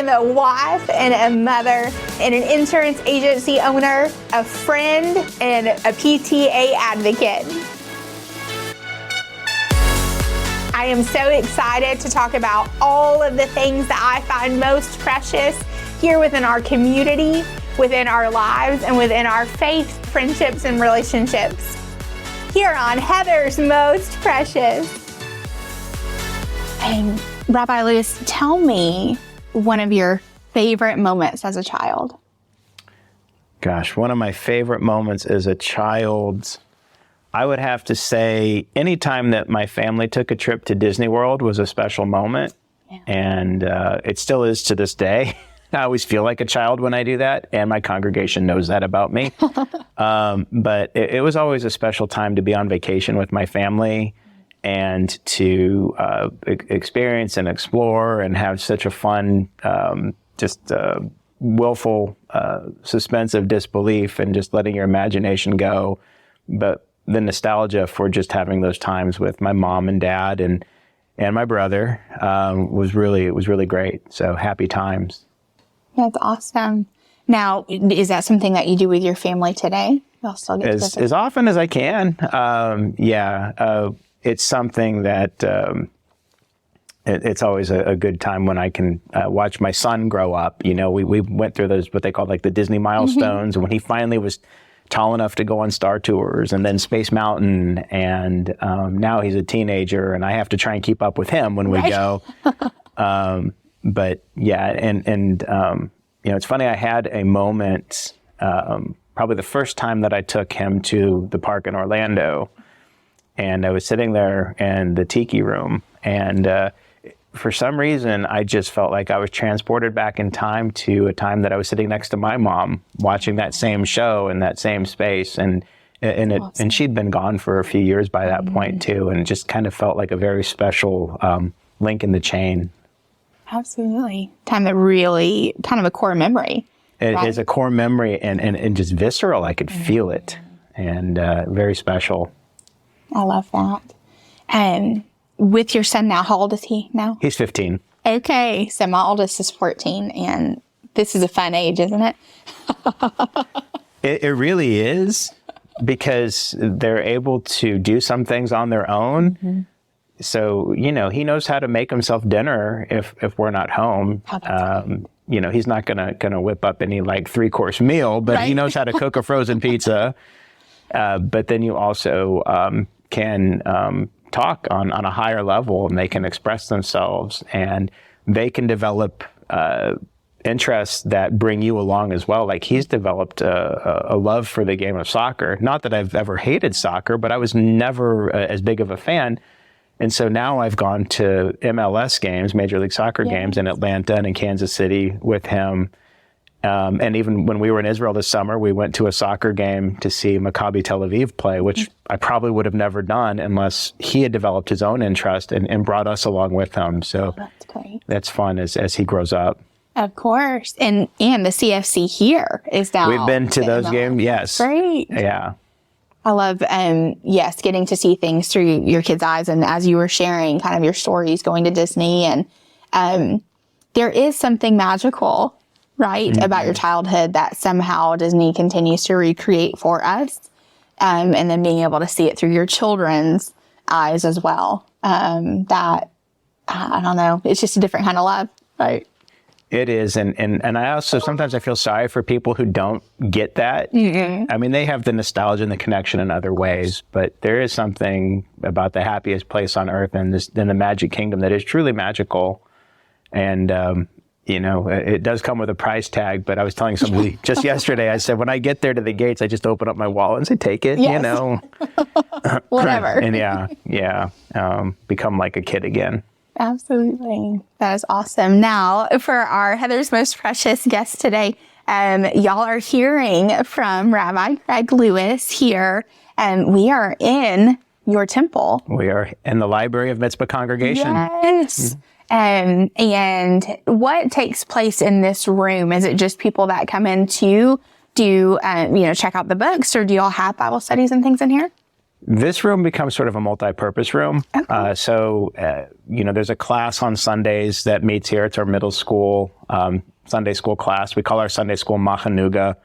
am a wife and a mother and an insurance agency owner, a friend, and a PTA advocate. I am so excited to talk about all of the things that I find most precious here within our community, within our lives, and within our faith, friendships, and relationships. Here on Heather's Most Precious. Rabbi Lewis, tell me one of your favorite moments as a child. Gosh, one of my favorite moments as a child, I would have to say anytime that my family took a trip to Disney World was a special moment. Yeah. And it still is to this day. I always feel like a child when I do that, and my congregation knows that about me. But it was always a special time to be on vacation with my family and to experience and explore and have such a fun, willful suspense of disbelief and just letting your imagination go. But the nostalgia for just having those times with my mom and dad and my brother was really great. So happy times. That's awesome. Now, is that something that you do with your family today? Y'all still get together? As often as I can. It's something that it's always a good time when I can watch my son grow up. You know, we went through those, what they call like the Disney milestones. And when he finally was tall enough to go on Star Tours and then Space Mountain. And now he's a teenager and I have to try and keep up with him when we go. But yeah, and it's funny, I had a moment, probably the first time that I took him to the park in Orlando, and I was sitting there in the tiki room, and for some reason, I just felt like I was transported back in time to a time that I was sitting next to my mom, watching that same show in that same space, and she'd been gone for a few years by that point too, and it just kind of felt like a very special link in the chain. Absolutely. Time that really, kind of a core memory. It is a core memory and just visceral. I could feel it, and very special. I love that. And with your son now, how old is he now? He's 15. Okay, so my oldest is 14, and this is a fun age, isn't it? It really is, because they're able to do some things on their own. Mm-hmm. So, he knows how to make himself dinner if we're not home. He's not gonna whip up any like 3-course meal, but He knows how to cook a frozen pizza. But then you also can talk on a higher level, and they can express themselves, and they can develop interests that bring you along as well. Like he's developed a love for the game of soccer. Not that I've ever hated soccer, but I was never as big of a fan. And so now I've gone to MLS games, Major League Soccer games in Atlanta and in Kansas City with him. And even when we were in Israel this summer, we went to a soccer game to see Maccabi Tel Aviv play, which I probably would have never done unless he had developed his own interest and brought us along with him. So that's great. That's fun as he grows up. Of course. And the CFC here is now. We've been to those games, yes. Great. Yeah. I love, getting to see things through your kids' eyes. And as you were sharing kind of your stories going to Disney, and there is something magical, right, about your childhood that somehow Disney continues to recreate for us. And then being able to see it through your children's eyes as well. That, I don't know, it's just a different kind of love, right? It is, and I also sometimes I feel sorry for people who don't get that. Mm-hmm. I mean, they have the nostalgia and the connection in other ways, but there is something about the happiest place on earth and the Magic Kingdom that is truly magical. And it does come with a price tag. But I was telling somebody just yesterday, I said, when I get there to the gates, I just open up my wallet and say, "Take it," whatever. And become like a kid again. Absolutely. That is awesome. Now, for our Heather's Most Precious guest today, y'all are hearing from Rabbi Greg Lewis here, and we are in your temple. We are in the library of Mizpah congregation. Yes. Mm-hmm. And what takes place in this room? Is it just people that come in to do, check out the books, or do y'all have Bible studies and things in here? This room becomes sort of a multi-purpose room. Okay. There's a class on Sundays that meets here. It's our middle school Sunday school class. We call our Sunday school Chattanooga,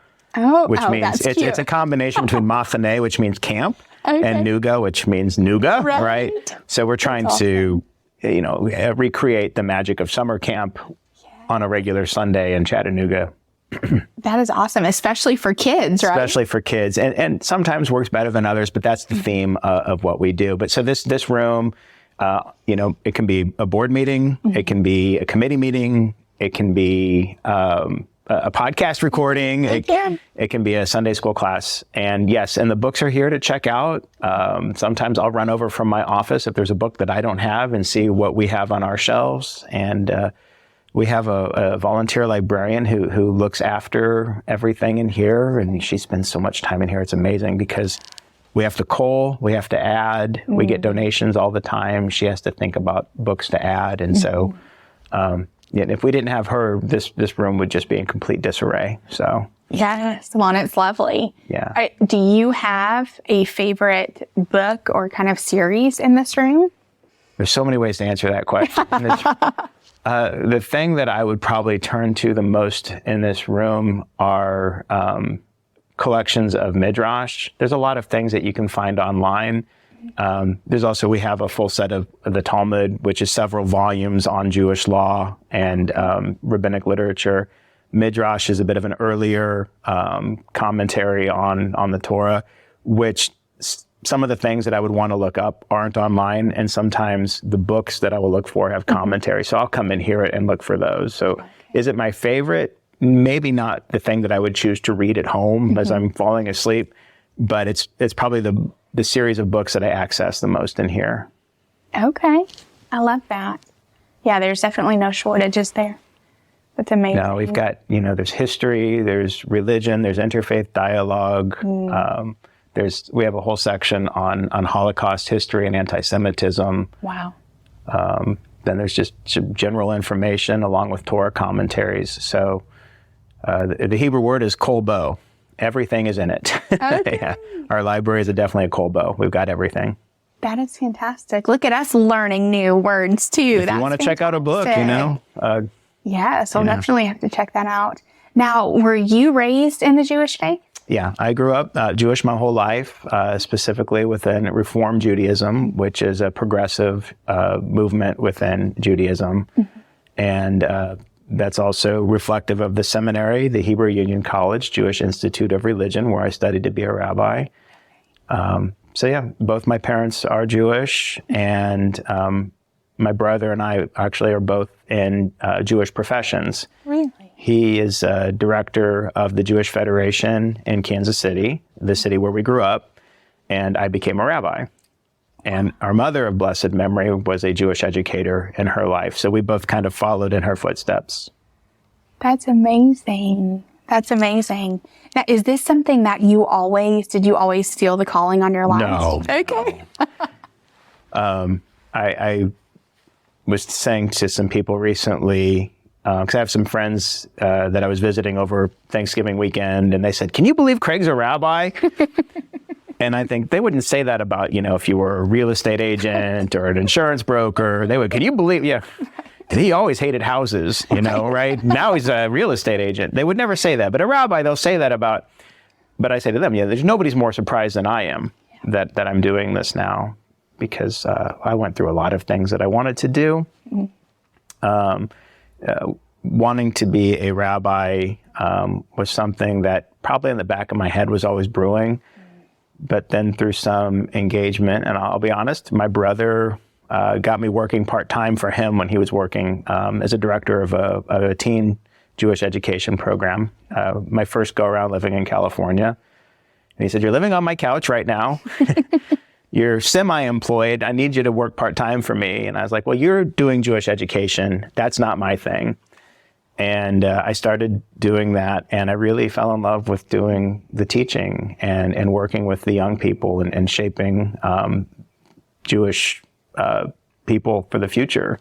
which means it's a combination between machane, which means camp, and nuga, which means nougat, right? So we're trying to, recreate the magic of summer camp on a regular Sunday in Chattanooga. That is awesome, especially for kids, right? Especially for kids, and sometimes works better than others, but that's the theme of what we do. But so this room, it can be a board meeting, it can be a committee meeting, it can be a podcast recording, it can be a Sunday school class. And yes, and the books are here to check out. Sometimes I'll run over from my office if there's a book that I don't have and see what we have on our shelves. And we have a volunteer librarian who looks after everything in here, and she spends so much time in here. It's amazing because we have to cull, we have to add, we get donations all the time. She has to think about books to add. And so if we didn't have her, this room would just be in complete disarray. So yes, well, it's lovely. Yeah. Do you have a favorite book or kind of series in this room? There's so many ways to answer that question. The thing that I would probably turn to the most in this room are collections of midrash. There's a lot of things that you can find online. We have a full set of the Talmud, which is several volumes on Jewish law and rabbinic literature. Midrash is a bit of an earlier commentary on the Torah, which some of the things that I would want to look up aren't online, and sometimes the books that I will look for have commentary. So I'll come in here and look for those. So is it my favorite? Maybe not the thing that I would choose to read at home as I'm falling asleep, but it's probably the series of books that I access the most in here. Okay. I love that. Yeah, there's definitely no shortages there. That's amazing. No, we've got, there's history, there's religion, there's interfaith dialogue. We have a whole section on Holocaust history and anti-Semitism. Wow. Then there's just general information along with Torah commentaries. So the Hebrew word is kolbo. Everything is in it. Okay. Yeah. Our library is definitely a kolbo. We've got everything. That is fantastic. Look at us learning new words too. If you want to check out a book, Yes, I'll definitely have to check that out. Now, were you raised in the Jewish faith? Yeah, I grew up Jewish my whole life, specifically within Reform Judaism, which is a progressive movement within Judaism. And that's also reflective of the seminary, the Hebrew Union College, Jewish Institute of Religion, where I studied to be a rabbi. Both my parents are Jewish, and my brother and I actually are both in Jewish professions. Really? He is director of the Jewish Federation in Kansas City, the city where we grew up, and I became a rabbi. And our mother of blessed memory was a Jewish educator in her life, so we both kind of followed in her footsteps. That's amazing. That's amazing. Now, is this something that did you always feel the calling on your life? No. Okay. I was saying to some people recently, because I have some friends that I was visiting over Thanksgiving weekend, and they said, "Can you believe Craig's a rabbi?" And I think they wouldn't say that about, if you were a real estate agent or an insurance broker. They would, "Can you believe?" Yeah. And he always hated houses, right? Now he's a real estate agent. They would never say that. But a rabbi, they'll say that about. But I say to them, there's nobody's more surprised than I am that I'm doing this now, because I went through a lot of things that I wanted to do. Wanting to be a rabbi was something that probably in the back of my head was always brewing. But then through some engagement, and I'll be honest, my brother got me working part-time for him when he was working as a director of a teen Jewish education program. My first go-around living in California. And he said, "You're living on my couch right now. You're semi-employed. I need you to work part-time for me." And I was like, "Well, you're doing Jewish education. That's not my thing." And I started doing that, and I really fell in love with doing the teaching and working with the young people and shaping Jewish people for the future.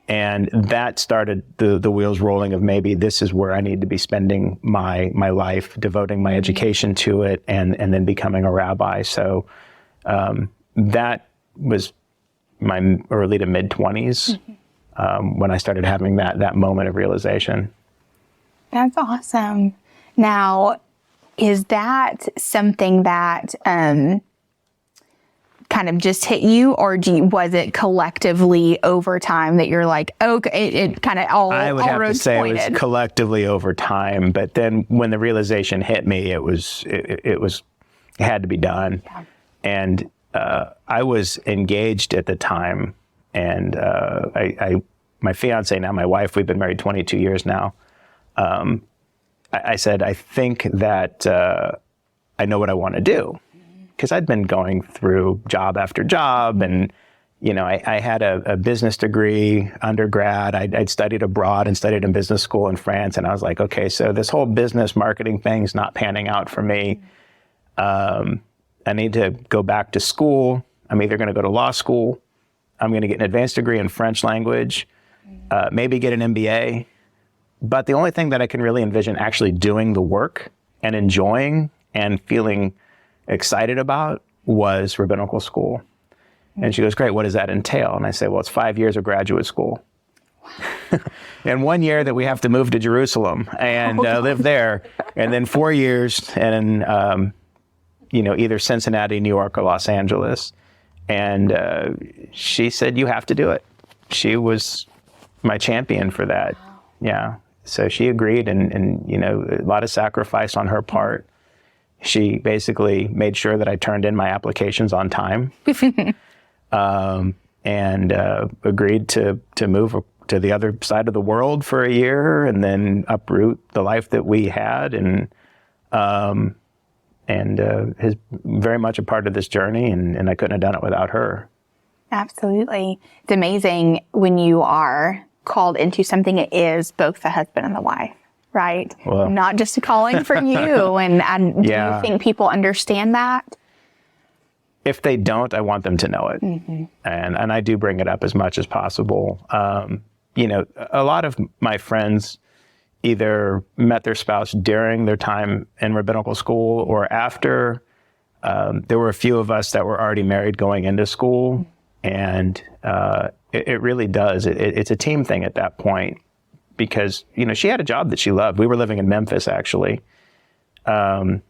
And that started the wheels rolling of maybe this is where I need to be spending my life, devoting my education to it, and then becoming a rabbi. So That was my early to mid 20s when I started having that moment of realization. That's awesome. Now, is that something that kind of just hit you, or was it collectively over time that you're like, okay, it kind of all I would have to say pointed. it was collectively over time, but then when the realization hit me, it had to be done. Yeah. And I was engaged at the time, and my fiance, now my wife, we've been married 22 years now. I said, I think that I know what I want to do, because I'd been going through job after job, and I had a business degree, undergrad. I'd studied abroad and studied in business school in France, and I was like, okay, so this whole business marketing thing's not panning out for me. I need to go back to school. I'm either going to go to law school, I'm going to get an advanced degree in French language, maybe get an MBA. But the only thing that I can really envision actually doing the work and enjoying and feeling excited about was rabbinical school. And she goes, great, what does that entail? And I say, well, it's 5 years of graduate school. And 1 year that we have to move to Jerusalem and live there. And then 4 years in, either Cincinnati, New York, or Los Angeles. And she said, you have to do it. She was my champion for that. Wow. Yeah. So she agreed, and a lot of sacrifice on her part. She basically made sure that I turned in my applications on time, and agreed to move to the other side of the world for a year, and then uproot the life that we had, and is very much a part of this journey, and I couldn't have done it without her. Absolutely. It's amazing when you are called into something, it is both the husband and the wife, right? Well, not just a calling for you. And do you think people understand that? If they don't, I want them to know it. Mm-hmm. And I do bring it up as much as possible. A lot of my friends either met their spouse during their time in rabbinical school or after. There were a few of us that were already married going into school. And it really does. It's a team thing at that point, because, she had a job that she loved. We were living in Memphis, actually. But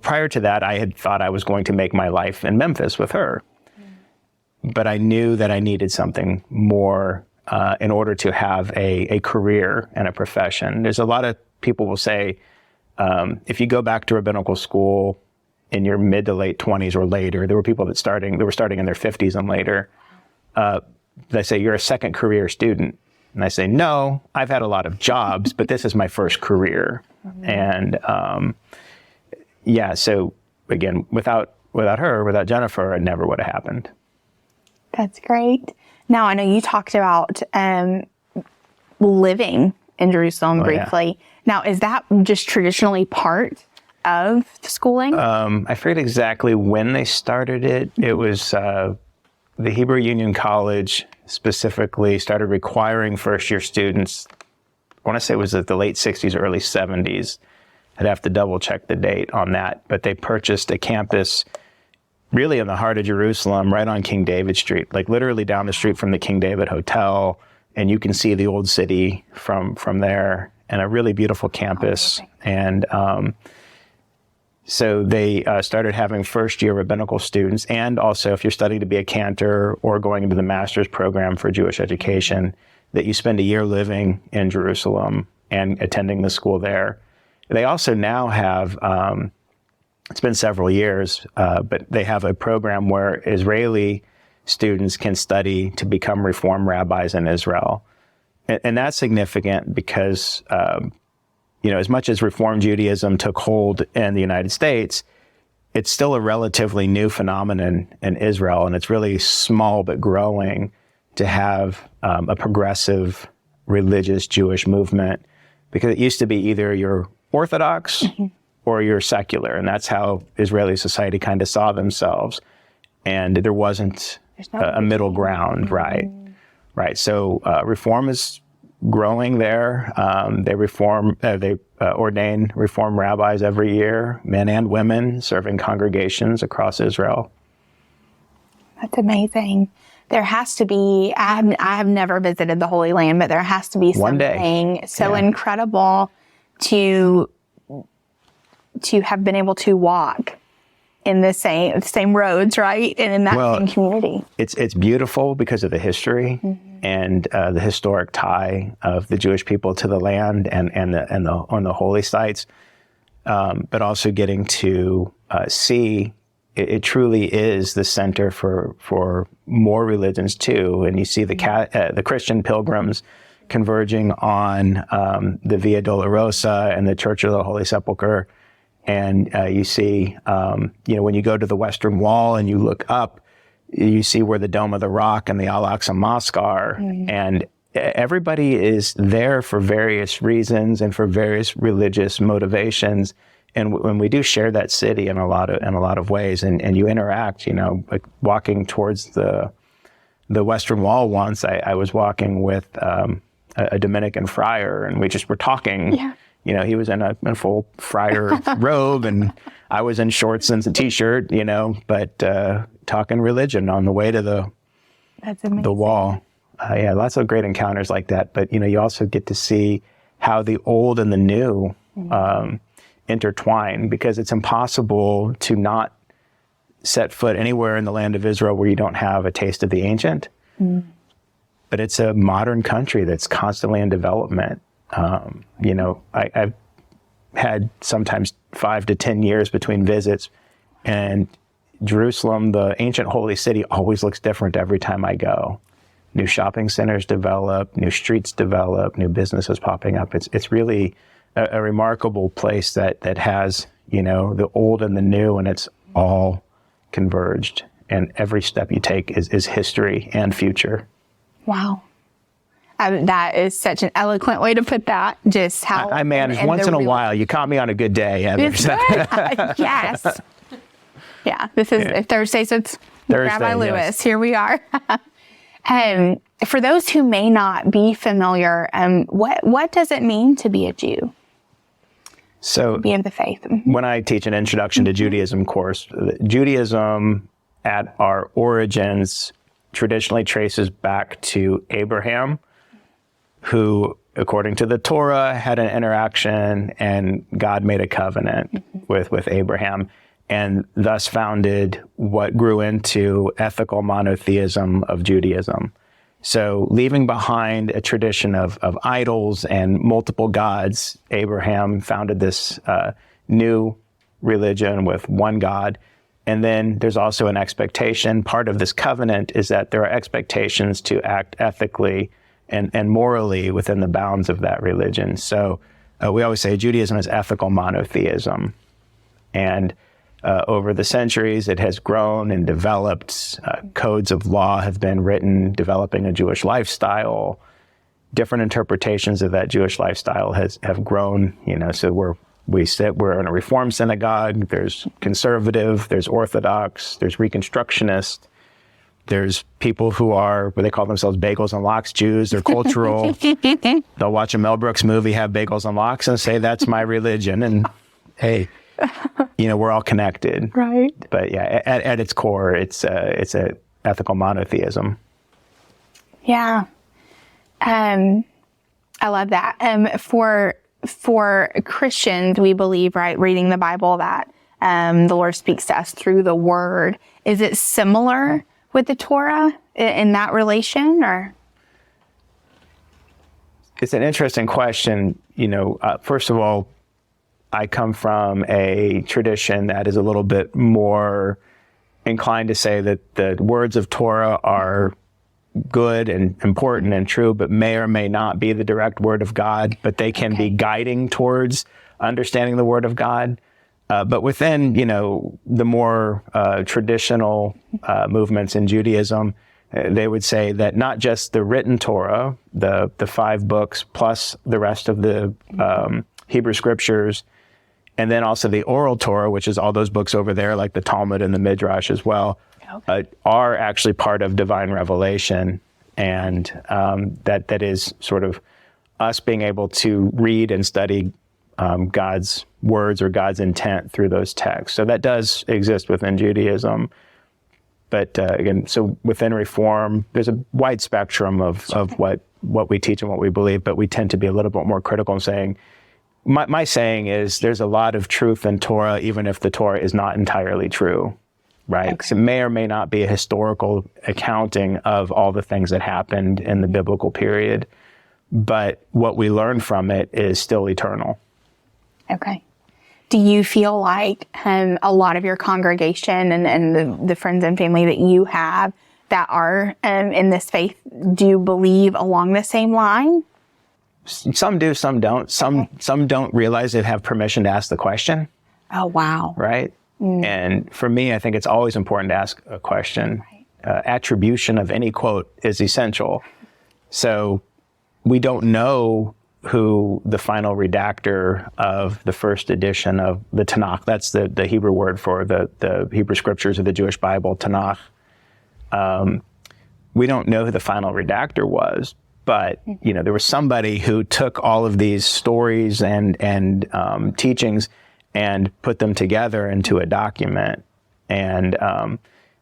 prior to that, I had thought I was going to make my life in Memphis with her. But I knew that I needed something more in order to have a career and a profession. There's a lot of people will say, if you go back to rabbinical school in your mid to late 20s or later, there were people that were starting in their 50s and later. They say, you're a second career student. And I say, no, I've had a lot of jobs, but this is my first career. Mm-hmm. And so again, without her, without Jennifer, it never would have happened. That's great. Now, I know you talked about living in Jerusalem briefly. Yeah. Now, is that just traditionally part of the schooling? I forget exactly when they started it. It was the Hebrew Union College specifically started requiring first-year students. I want to say it was the late 60s, early 70s. I'd have to double-check the date on that. But they purchased a campus really in the heart of Jerusalem, right on King David Street, like literally down the street from the King David Hotel. And you can see the old city from there, and a really beautiful campus. And so they started having first-year rabbinical students, and also if you're studying to be a cantor or going into the master's program for Jewish education, that you spend a year living in Jerusalem and attending the school there. They also now have, it's been several years, but they have a program where Israeli students can study to become Reform rabbis in Israel. And that's significant because as much as Reform Judaism took hold in the United States, it's still a relatively new phenomenon in Israel, and it's really small but growing to have a progressive religious Jewish movement, because it used to be either you're Orthodox or you're secular, and that's how Israeli society kind of saw themselves, and there wasn't a middle ground, right? So Reform is growing there. They ordain Reform rabbis every year, men and women, serving congregations across Israel. That's amazing. There has to be, I have never visited the Holy Land, but there has to be something so incredible to have been able to walk in the same roads, right? And in that same community. It's beautiful because of the history and the historic tie of the Jewish people to the land and the holy sites, but also getting to see it truly is the center for more religions too. And you see the Christian pilgrims converging on the Via Dolorosa and the Church of the Holy Sepulchre. And you see, when you go to the Western Wall and you look up, you see where the Dome of the Rock and the Al-Aqsa Mosque are. And everybody is there for various reasons and for various religious motivations. And when we do share that city in a lot of ways, and you interact, like walking towards the Western Wall once, I was walking with a Dominican friar, and we just were talking. Yeah. He was in a full friar robe, and I was in shorts and a t-shirt, but talking religion on the way to the wall. Lots of great encounters like that. But, you also get to see how the old and the new intertwine, because it's impossible to not set foot anywhere in the land of Israel where you don't have a taste of the ancient. But it's a modern country that's constantly in development. I've had sometimes 5 to 10 years between visits, and Jerusalem, the ancient holy city, always looks different every time I go. New shopping centers develop, new streets develop, new businesses popping up. It's really a remarkable place that has, the old and the new, and it's all converged. And every step you take is history and future. Wow. That is such an eloquent way to put that. Just how I manage once in a while. You caught me on a good day. Yes. Yeah. This is Thursday, so it's Rabbi Lewis. Yes. Here we are. For those who may not be familiar, what does it mean to be a Jew? So, be of the faith. When I teach an introduction to Judaism course, Judaism at our origins traditionally traces back to Abraham, who, according to the Torah, had an interaction, and God made a covenant with Abraham, and thus founded what grew into ethical monotheism of Judaism. So leaving behind a tradition of idols and multiple gods, Abraham founded this new religion with one God. And then there's also an expectation. Part of this covenant is that there are expectations to act ethically and morally within the bounds of that religion. So we always say Judaism is ethical monotheism. And over the centuries, it has grown and developed. Codes of law have been written, developing a Jewish lifestyle. Different interpretations of that Jewish lifestyle have grown. So we're in a Reform synagogue. There's conservative, there's Orthodox, there's Reconstructionist. There's people who are, what they call themselves, bagels and lox Jews. They're cultural. They'll watch a Mel Brooks movie, have bagels and lox, and say, that's my religion. And hey, we're all connected. Right. But yeah, at its core, it's a ethical monotheism. Yeah. I love that. For Christians, we believe, right, reading the Bible, that the Lord speaks to us through the Word. Is it similar with the Torah in that relation, or? It's an interesting question. First of all, I come from a tradition that is a little bit more inclined to say that the words of Torah are good and important and true, but may or may not be the direct word of God, but they can be guiding towards understanding the word of God. But within, the more traditional movements in Judaism, they would say that not just the written Torah, the 5 books, plus the rest of the Hebrew scriptures, and then also the oral Torah, which is all those books over there, like the Talmud and the Midrash as well, are actually part of divine revelation. And that is sort of us being able to read and study God's words or God's intent through those texts. So that does exist within Judaism. But again, so within Reform, there's a wide spectrum of what we teach and what we believe, but we tend to be a little bit more critical in saying, my saying is there's a lot of truth in Torah, even if the Torah is not entirely true, right? Okay. So it may or may not be a historical accounting of all the things that happened in the biblical period, but what we learn from it is still eternal. Okay. Do you feel like a lot of your congregation and the friends and family that you have that are in this faith do believe along the same line? Some do, some don't. Some don't realize they have permission to ask the question. Oh, wow. Right? And for me, I think it's always important to ask a question. Right. Attribution of any quote is essential. So we don't know who the final redactor of the first edition of the Tanakh, that's the Hebrew word for the Hebrew scriptures of the Jewish Bible, Tanakh. We don't know who the final redactor was, but there was somebody who took all of these stories and teachings and put them together into a document. And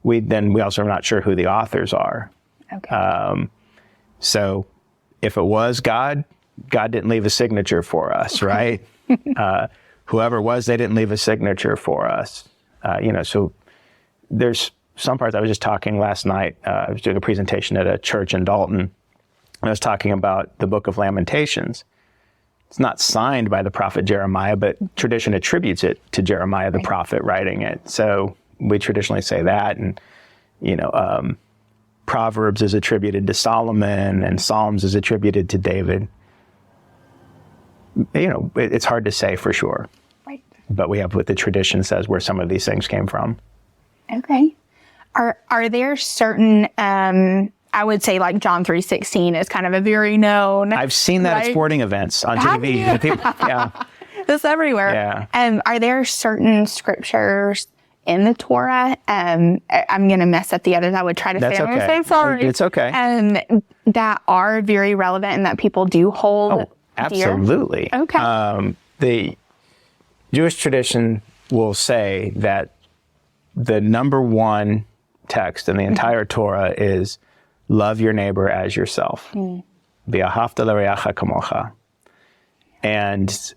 we also are not sure who the authors are. Okay. So if it was God didn't leave a signature for us, right? Whoever it was, they didn't leave a signature for us. So there's some parts. I was just talking last night. I was doing a presentation at a church in Dalton. And I was talking about the book of Lamentations. It's not signed by the prophet Jeremiah, but tradition attributes it to Jeremiah, the prophet, writing it. So we traditionally say that. And, Proverbs is attributed to Solomon and Psalms is attributed to David. It's hard to say for sure. Right. But we have what the tradition says where some of these things came from. Okay. Are there certain, I would say like John 3:16 is kind of a very known. I've seen that at sporting events on TV. Yeah. It's everywhere. Yeah. Are there certain scriptures in the Torah? I'm going to mess up the others. I would try to say. That's I'm okay. going to say sorry. It's okay. That are very relevant and that people do hold. Absolutely. Dear. Okay. The Jewish tradition will say that the number one text in the entire Torah is love your neighbor as yourself. V'ahavta l'reacha kamocha. And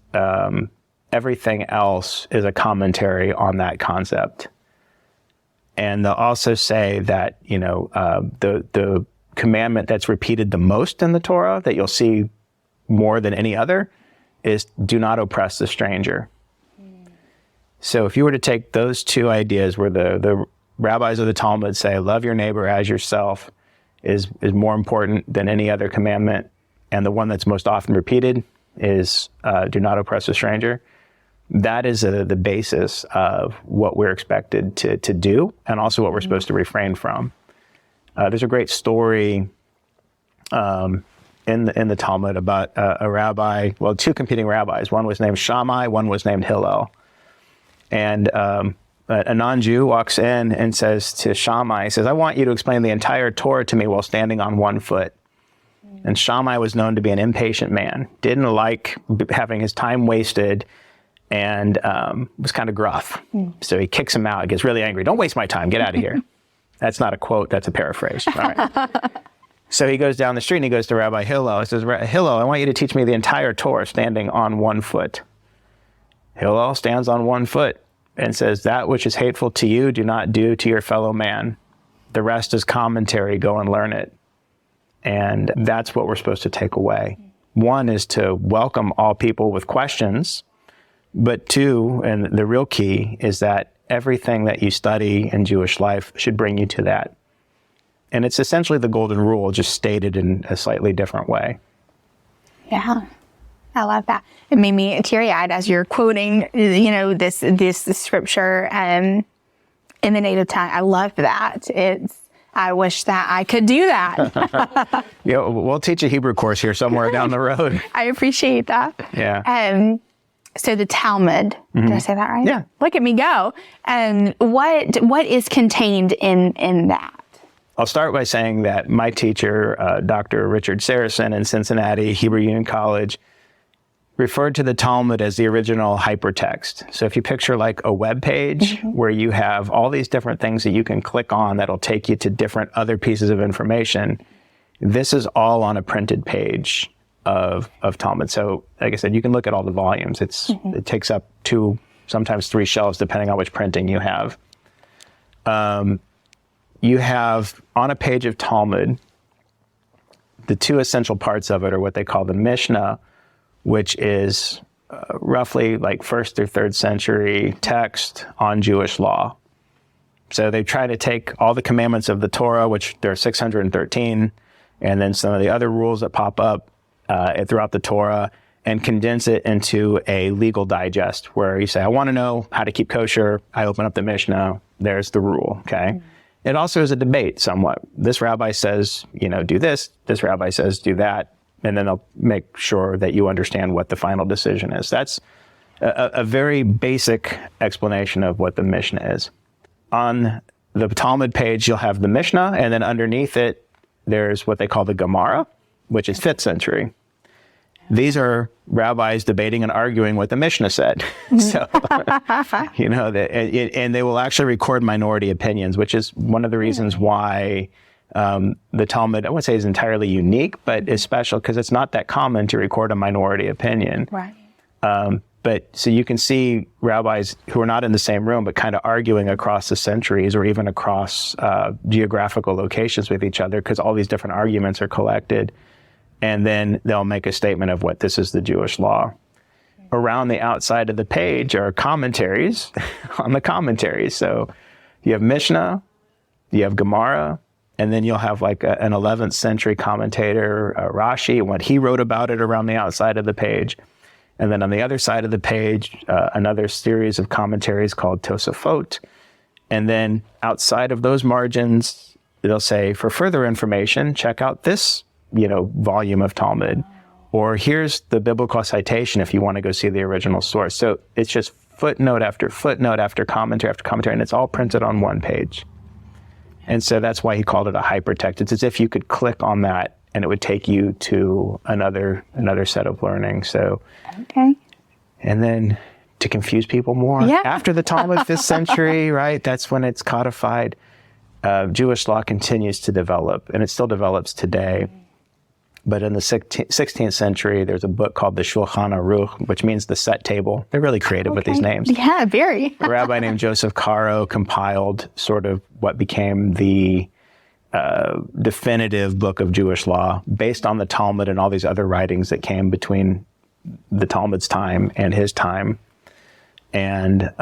everything else is a commentary on that concept. And they'll also say that, the commandment that's repeated the most in the Torah that you'll see more than any other is do not oppress the stranger. So if you were to take those two ideas where the rabbis of the Talmud say love your neighbor as yourself is more important than any other commandment, and the one that's most often repeated is do not oppress a stranger, that is the basis of what we're expected to do and also what we're supposed to refrain from. There's a great story in the Talmud about a rabbi, two competing rabbis. One was named Shammai, one was named Hillel. And a non-Jew walks in and says to Shammai, he says, I want you to explain the entire Torah to me while standing on one foot. And Shammai was known to be an impatient man, didn't like having his time wasted, and was kind of gruff. So he kicks him out, gets really angry. Don't waste my time, get out of here. That's not a quote, that's a paraphrase. All right. So he goes down the street and he goes to Rabbi Hillel. He says, Hillel, I want you to teach me the entire Torah standing on one foot. Hillel stands on one foot and says, that which is hateful to you, do not do to your fellow man. The rest is commentary, go and learn it. And that's what we're supposed to take away. One is to welcome all people with questions, but two, and the real key, is that everything that you study in Jewish life should bring you to that. And it's essentially the golden rule, just stated in a slightly different way. Yeah, I love that. It made me teary-eyed as you're quoting, this scripture in the native tongue. I love that. I wish that I could do that. Yeah, we'll teach a Hebrew course here somewhere down the road. I appreciate that. Yeah. So the Talmud, did I say that right? Yeah. Look at me go. What is contained in that? I'll start by saying that my teacher, Dr. Richard Saracen in Cincinnati, Hebrew Union College, referred to the Talmud as the original hypertext. So if you picture like a web page where you have all these different things that you can click on that'll take you to different other pieces of information, this is all on a printed page of Talmud. So like I said, you can look at all the volumes. It takes up 2, sometimes 3 shelves, depending on which printing you have. You have on a page of Talmud, the 2 essential parts of it are what they call the Mishnah, which is roughly like 1st or 3rd century text on Jewish law. So they try to take all the commandments of the Torah, which there are 613, and then some of the other rules that pop up throughout the Torah, and condense it into a legal digest where you say, I want to know how to keep kosher. I open up the Mishnah. There's the rule, okay? It also is a debate somewhat. This rabbi says, do this. This rabbi says, do that. And then they'll make sure that you understand what the final decision is. That's a very basic explanation of what the Mishnah is. On the Talmud page, you'll have the Mishnah, and then underneath it, there's what they call the Gemara, which is 5th century. These are rabbis debating and arguing what the Mishnah said. So, and they will actually record minority opinions, which is one of the reasons why the Talmud, I wouldn't say is entirely unique, but is special because it's not that common to record a minority opinion. Right. But so you can see rabbis who are not in the same room, but kind of arguing across the centuries or even across geographical locations with each other because all these different arguments are collected. And then they'll make a statement of what this is the Jewish law. Around the outside of the page are commentaries on the commentaries. So you have Mishnah, you have Gemara, and then you'll have like an 11th century commentator, Rashi, and what he wrote about it around the outside of the page. And then on the other side of the page, another series of commentaries called Tosafot. And then outside of those margins, they'll say, for further information, check out this, volume of Talmud. Or here's the biblical citation if you want to go see the original source. So it's just footnote after commentary, and it's all printed on one page. And so that's why he called it a hypertext. It's as if you could click on that and it would take you to another set of learning. So, okay. And then to confuse people more, after the Talmud, 5th century, right? That's when it's codified. Jewish law continues to develop, and it still develops today. But in the 16th century, there's a book called the Shulchan Aruch, which means the set table. They're really creative with these names. Yeah, very. A rabbi named Joseph Caro compiled sort of what became the definitive book of Jewish law based on the Talmud and all these other writings that came between the Talmud's time and his time. And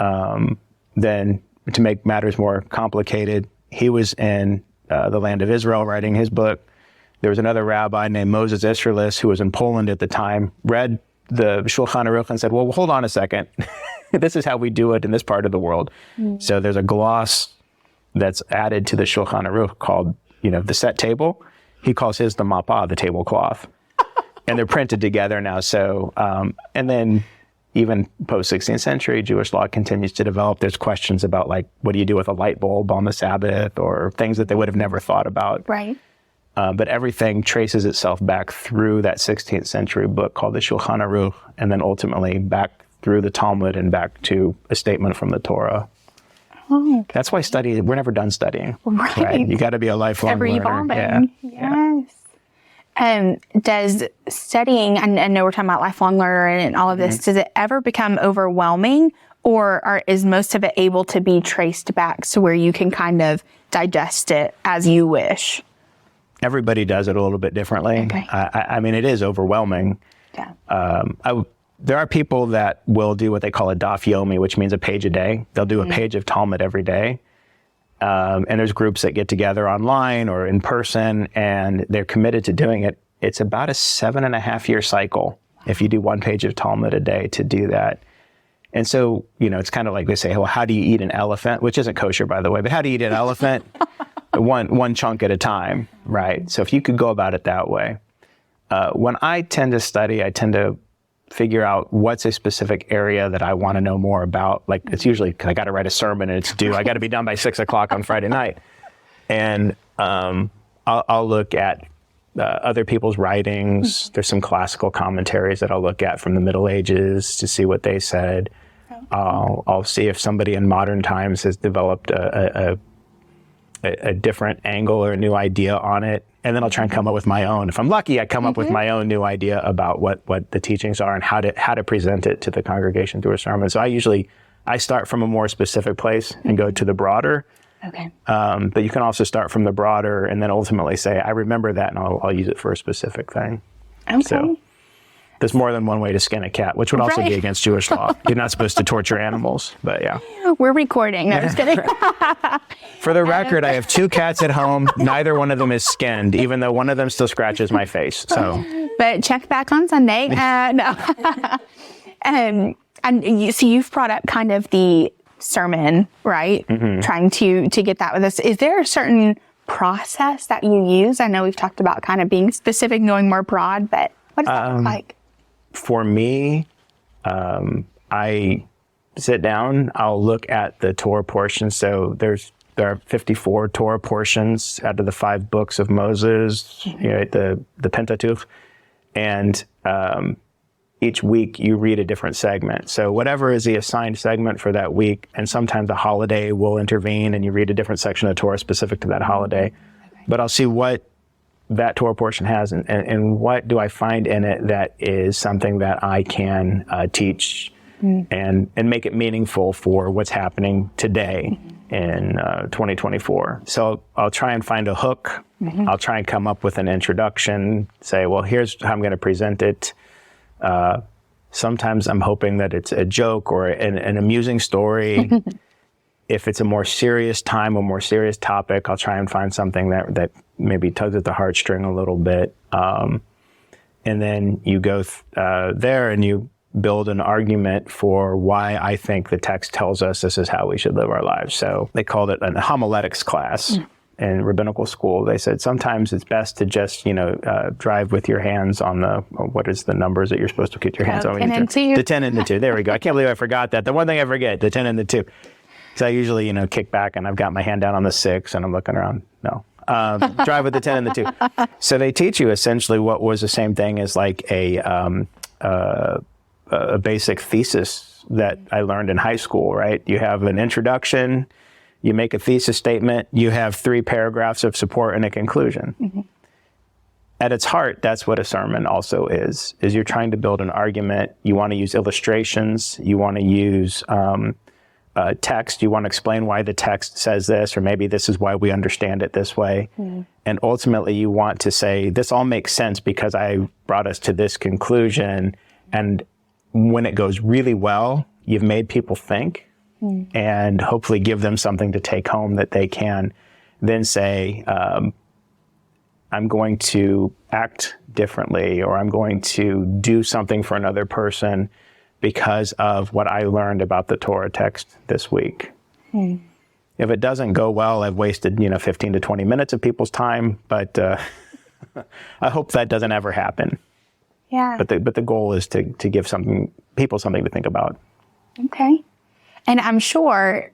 then to make matters more complicated, he was in the land of Israel writing his book. There was another rabbi named Moses Israelis who was in Poland at the time, read the Shulchan Aruch and said, well, hold on a second. This is how we do it in this part of the world. So there's a gloss that's added to the Shulchan Aruch called, the set table. He calls his the mapah, the tablecloth. And they're printed together now. So, and then even post-16th century, Jewish law continues to develop. There's questions about like, what do you do with a light bulb on the Sabbath or things that they would have never thought about. Right. But everything traces itself back through that 16th century book called the Shulchan Aruch, and then ultimately back through the Talmud and back to a statement from the Torah. Oh, okay. That's why we're never done studying. Right. You got to be a lifelong ever learner. Yes. Does studying, I know we're talking about lifelong learner and all of this, does it ever become overwhelming, or is most of it able to be traced back to where you can kind of digest it as you wish? Everybody does it a little bit differently. Okay. I mean, it is overwhelming. Yeah. There are people that will do what they call a daf yomi, which means a page a day. They'll do a page of Talmud every day. And there's groups that get together online or in person, and they're committed to doing it. It's about a 7.5-year cycle if you do one page of Talmud a day to do that. And so, it's kind of like they say, well, how do you eat an elephant? Which isn't kosher, by the way, but how do you eat an elephant? One chunk at a time, right? So if you could go about it that way. When I tend to study, I tend to figure out what's a specific area that I want to know more about. Like it's usually because I got to write a sermon and it's due. I got to be done by 6 o'clock on Friday night. And I'll look at other people's writings. There's some classical commentaries that I'll look at from the Middle Ages to see what they said. I'll see if somebody in modern times has developed a different angle or a new idea on it. And then I'll try and come up with my own. If I'm lucky, I come up with my own new idea about what the teachings are and how to present it to the congregation through a sermon. So I start from a more specific place and go to the broader. Okay. But you can also start from the broader and then ultimately say, I remember that and I'll use it for a specific thing. Okay. So there's more than one way to skin a cat, which would also be against Jewish law. You're not supposed to torture animals, but yeah. We're recording. No, just kidding. For the record, I have 2 cats at home. Neither one of them is skinned, even though one of them still scratches my face. So, but check back on Sunday. No. And you've brought up kind of the sermon, right? Trying to get that with us. Is there a certain process that you use? I know we've talked about kind of being specific, going more broad, but what does that look like? For me, I sit down, I'll look at the Torah portion. So there are 54 Torah portions out of the 5 books of Moses, the Pentateuch. And each week you read a different segment. So whatever is the assigned segment for that week, and sometimes a holiday will intervene and you read a different section of Torah specific to that holiday. Okay. But I'll see what that Torah portion has and what do I find in it that is something that I can teach and make it meaningful for what's happening today in 2024. So I'll try and find a hook. I'll try and come up with an introduction, say, well, here's how I'm going to present it. Sometimes I'm hoping that it's a joke or an amusing story. If it's a more serious time, a more serious topic, I'll try and find something that maybe tugs at the heartstring a little bit. And then you go there and you build an argument for why I think the text tells us this is how we should live our lives. So they called it a homiletics class in rabbinical school. They said sometimes it's best to just, drive with your hands on what is the numbers that you're supposed to get your hands on? 10 and 2. The 10 and the 2. There we go. I can't believe I forgot that. The one thing I forget, the 10 and the 2. So I usually, kick back and I've got my hand down on the 6 and I'm looking around. No. Drive with the 10 and the 2. So they teach you essentially what was the same thing as like a basic thesis that I learned in high school, right? You have an introduction, you make a thesis statement, you have 3 paragraphs of support and a conclusion. At its heart, that's what a sermon also is you're trying to build an argument. You want to use illustrations. You want to use text. You want to explain why the text says this, or maybe this is why we understand it this way. And ultimately, you want to say, this all makes sense because I brought us to this conclusion. And when it goes really well, you've made people think and hopefully give them something to take home that they can then say, I'm going to act differently, or I'm going to do something for another person because of what I learned about the Torah text this week. If it doesn't go well, I've wasted, 15 to 20 minutes of people's time, but I hope that doesn't ever happen. Yeah. But the goal is to give people something to think about. Okay. And I'm sure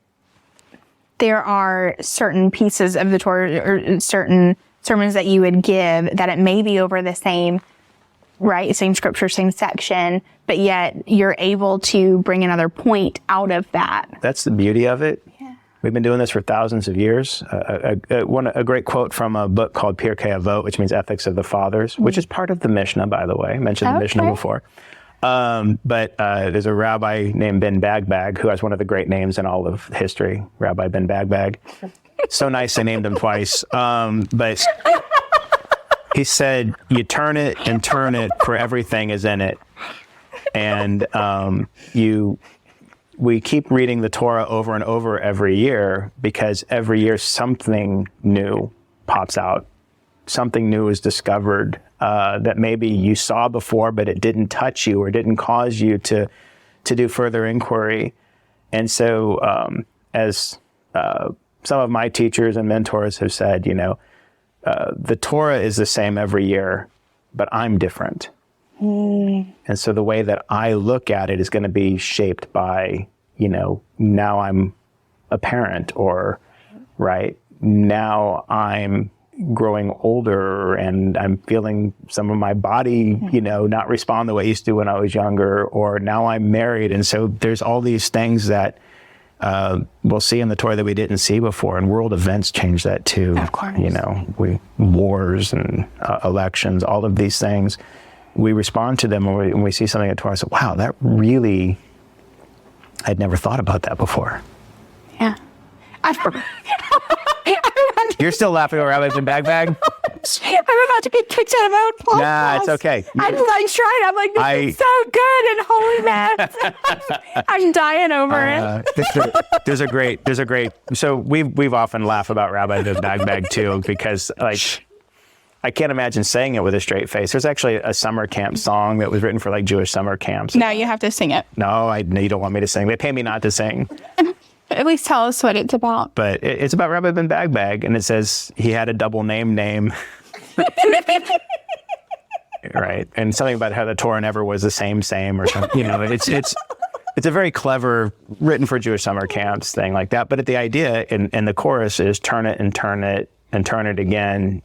there are certain pieces of the Torah or certain sermons that you would give that it may be over the same, right, same scripture, same section, but yet you're able to bring another point out of that. That's the beauty of it. Yeah. We've been doing this for thousands of years. A great quote from a book called Pirkei Avot, which means Ethics of the Fathers, which is part of the Mishnah, by the way. I mentioned the Mishnah before. But there's a rabbi named Ben Bagbag who has one of the great names in all of history, Rabbi Ben Bagbag. So nice, I named him twice. But he said, you turn it and turn it, for everything is in it. And we keep reading the Torah over and over every year because every year something new pops out. Something new is discovered that maybe you saw before, but it didn't touch you or didn't cause you to do further inquiry. And so as some of my teachers and mentors have said, the Torah is the same every year, but I'm different. And so the way that I look at it is going to be shaped by, now I'm a parent, or right now I'm growing older and I'm feeling some of my body, not respond the way it used to when I was younger, or now I'm married. And so there's all these things that we'll see in the Torah that we didn't see before, and world events change that too. Of course. Wars and elections, all of these things, we respond to them when we see something in Torah. So, wow, that really, I'd never thought about that before. Yeah. You're still laughing over Rabbi's and bag? I'm about to get kicked out of my own podcast. Nah, it's okay. I'm like trying. I'm like, this is so good and holy mess. I'm dying over it. There's a great. So we've often laughed about Rabbi the bag too, because I can't imagine saying it with a straight face. There's actually a summer camp song that was written for Jewish summer camps. Now you have to sing it. No, you don't want me to sing. They pay me not to sing. At least tell us what it's about. But it's about Rabbi ben Bag, and it says he had a double name. Right. And something about how the Torah never was the same or something. It's a very clever, written for Jewish summer camps thing like that. But the idea in the chorus is turn it and turn it and turn it again.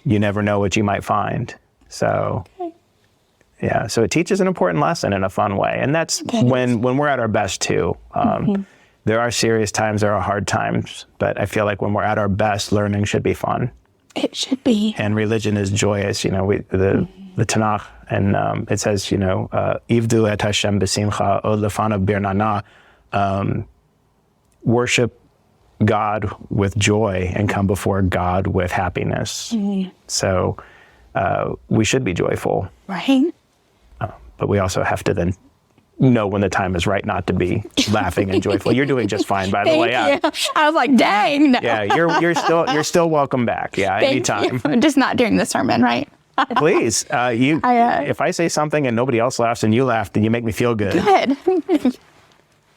You never know what you might find. So... Okay. Yeah, so it teaches an important lesson in a fun way. And that's when we're at our best, too. There are serious times, there are hard times. But I feel like when we're at our best, learning should be fun. It should be. And religion is joyous. The Tanakh, and it says, Ivdu et Hashem b'simcha od lefanav birnana. Worship God with joy and come before God with happiness. So we should be joyful. Right. But we also have to then know when the time is right not to be laughing and joyful. You're doing just fine, by the way. I was like, dang. No. Yeah, you're still welcome back. Yeah, anytime. You. Just not during the sermon, right? Please, if I say something and nobody else laughs and you laugh, then you make me feel good. Good.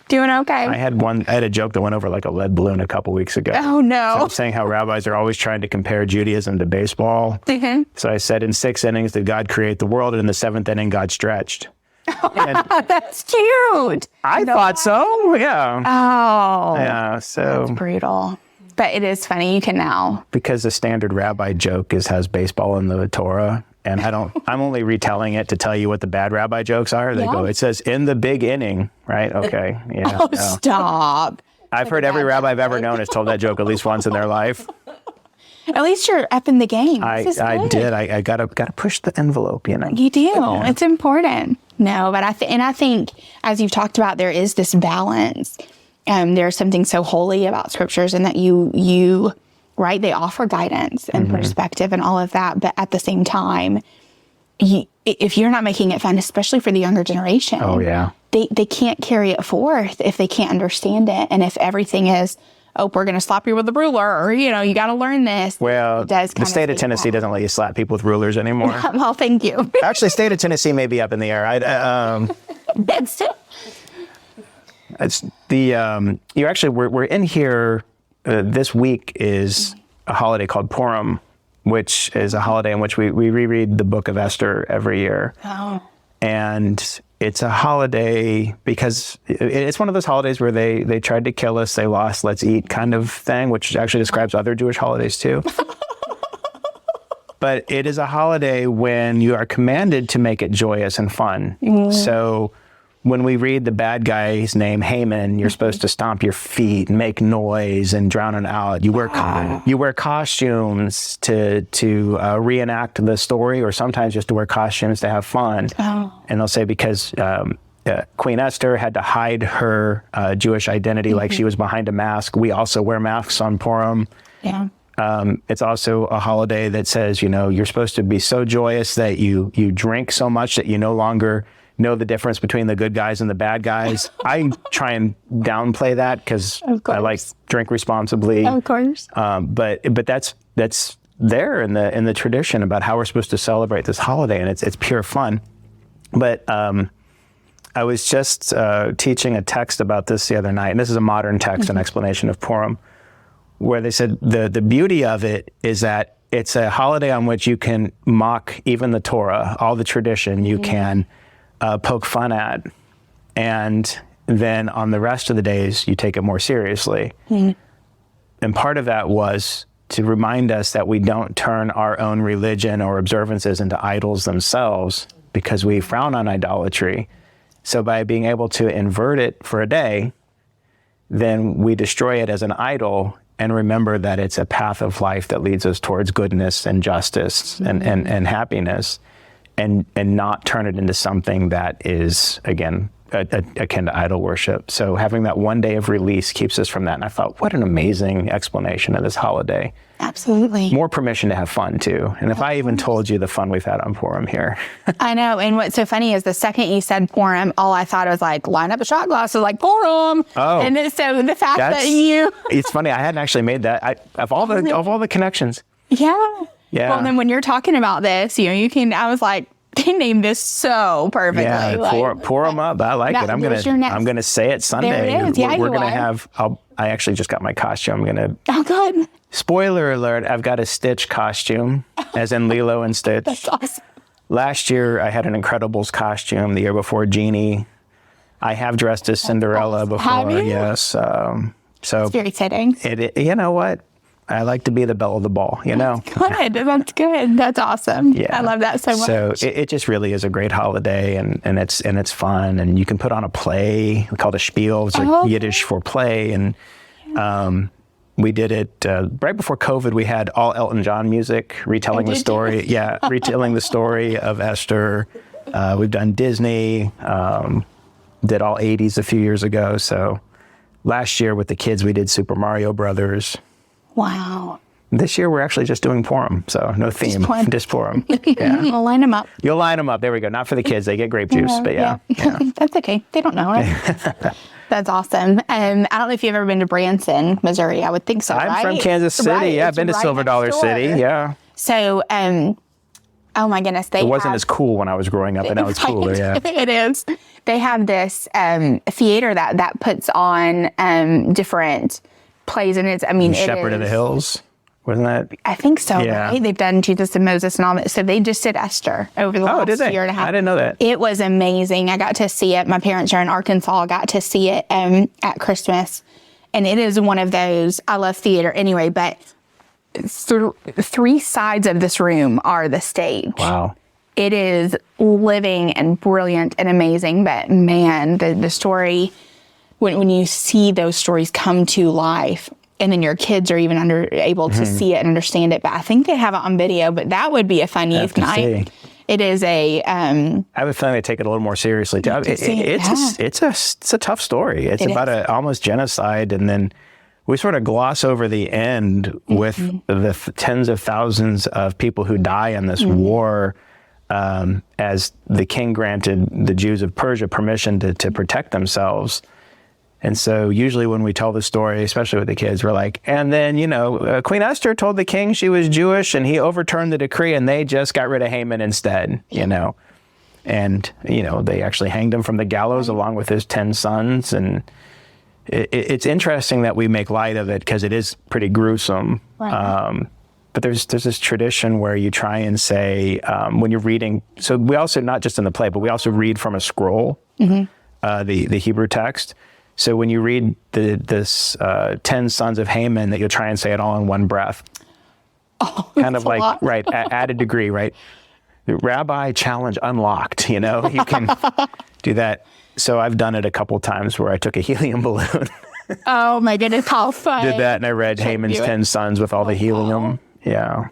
Doing okay. I had a joke that went over like a lead balloon a couple weeks ago. Oh, no. So I'm saying how rabbis are always trying to compare Judaism to baseball. Mm-hmm. So I said, in 6 innings did God create the world, and in the 7th inning, God stretched. That's cute. I thought so, yeah. Oh. Yeah, so. That's brutal. But it is funny, you can now. Because the standard rabbi joke has baseball in the Torah. And I'm only retelling it to tell you what the bad rabbi jokes are. They go, it says in the big inning, right? Okay. Yeah. Oh, stop. I've heard every rabbi I've ever known has told that joke at least once in their life. At least you're up in the game. I did. I gotta push the envelope, You do. Yeah. It's important. No, but I think as you've talked about, there is this balance. There's something so holy about scriptures, and that you right? They offer guidance and perspective and all of that. But at the same time, if you're not making it fun, especially for the younger generation, they can't carry it forth if they can't understand it. And if everything is, we're going to slap you with a ruler, or, you got to learn this. Well, the state of Tennessee doesn't let you slap people with rulers anymore. Well, thank you. Actually, state of Tennessee may be up in the air. That's it. It's we're in here. This week is a holiday called Purim, which is a holiday in which we reread the book of Esther every year. Oh. And it's a holiday because it's one of those holidays where they tried to kill us, they lost, let's eat kind of thing, which actually describes other Jewish holidays too. But it is a holiday when you are commanded to make it joyous and fun. So when we read the bad guy's name, Haman, you're supposed to stomp your feet and make noise and drown it out. You wear costumes to reenact the story, or sometimes just to wear costumes to have fun. Oh. And they'll say because Queen Esther had to hide her Jewish identity, like she was behind a mask. We also wear masks on Purim. Yeah. It's also a holiday that says, you're supposed to be so joyous that you drink so much that you no longer know the difference between the good guys and the bad guys. I try and downplay that because I like drink responsibly. Of course. But that's there in the tradition about how we're supposed to celebrate this holiday, and it's pure fun. But I was just teaching a text about this the other night, and this is a modern text, an explanation of Purim, where they said the beauty of it is that it's a holiday on which you can mock even the Torah, all the tradition. You can poke fun at, and then on the rest of the days you take it more seriously. And part of that was to remind us that we don't turn our own religion or observances into idols themselves, because we frown on idolatry. So by being able to invert it for a day, then we destroy it as an idol and remember that it's a path of life that leads us towards goodness and justice and happiness, and not turn it into something that is, again, akin to idol worship. So having that one day of release keeps us from that. And I thought, what an amazing explanation of this holiday. Absolutely. More permission to have fun too. And if I even told you the fun we've had on Purim here. I know. And what's so funny is the second you said Purim, all I thought was like, line up a shot glass, like Purim. Oh. And then, so the fact that you. It's funny. I hadn't actually made that. Of all the connections. Yeah. Yeah. Well, then when you're talking about this, I was like, they named this so perfectly. Yeah, pour them up. I like it. I'm gonna say it Sunday. There it is. Yeah, we're gonna have. I actually just got my costume. I'm gonna. Oh, good. Spoiler alert! I've got a Stitch costume, as in Lilo and Stitch. That's awesome. Last year I had an Incredibles costume. The year before, Genie. I have dressed as Cinderella before. Have you? Yes. So it's very fitting. You know what? I like to be the belle of the ball, Good. That's good. That's awesome. Yeah. I love that so much. So it just really is a great holiday, and it's fun, and you can put on a play called a spiel. It's like Yiddish for play, and we did it right before COVID. We had all Elton John music retelling the story. Yeah, retelling the story of Esther. We've done Disney. Did all 80s a few years ago. So last year with the kids, we did Super Mario Brothers. Wow. This year, we're actually just doing Purim, so no theme, just Purim. Yeah. We'll line them up. You'll line them up. There we go. Not for the kids. They get grape juice, but yeah. That's okay. They don't know, right? That's awesome. I don't know if you've ever been to Branson, Missouri. I would think so, I'm from Kansas City. Right. Yeah, I've been to Silver Dollar City. Yeah. So, oh my goodness. It wasn't as cool when I was growing up, and now it's cooler, yeah. It is. They have this theater that puts on different plays, and it's, Shepherd of the Hills, wasn't that? I think so, yeah. Right? They've done Jesus and Moses and all that. So they just did Esther over the last year and a half. I didn't know that. It was amazing. I got to see it. My parents are in Arkansas. I got to see it at Christmas. And it is one of those, I love theater anyway, but three sides of this room are the stage. Wow. It is living and brilliant and amazing. But man, the story, when you see those stories come to life, and then your kids are even able to see it and understand it. But I think they have it on video, but that would be a fun youth night. It is a... I have a feeling they take it a little more seriously. It's a tough story. It's about an almost genocide, and then we sort of gloss over the end with the tens of thousands of people who die in this war, as the king granted the Jews of Persia permission to protect themselves. And so usually when we tell the story, especially with the kids, we're like, and then, Queen Esther told the king she was Jewish, and he overturned the decree, and they just got rid of Haman instead, And, they actually hanged him from the gallows along with his 10 sons. And it's interesting that we make light of it because it is pretty gruesome. Right. But there's this tradition where you try and say, when you're reading, so we also, not just in the play, but we also read from a scroll, the Hebrew text. So when you read this 10 sons of Haman, that you'll try and say it all in one breath. Oh, kind of like, right, at a degree, right? The Rabbi challenge unlocked, you can do that. So I've done it a couple times where I took a helium balloon. Oh my goodness, how fun. Did that, and I read Haman's 10 sons with all the helium. Yeah.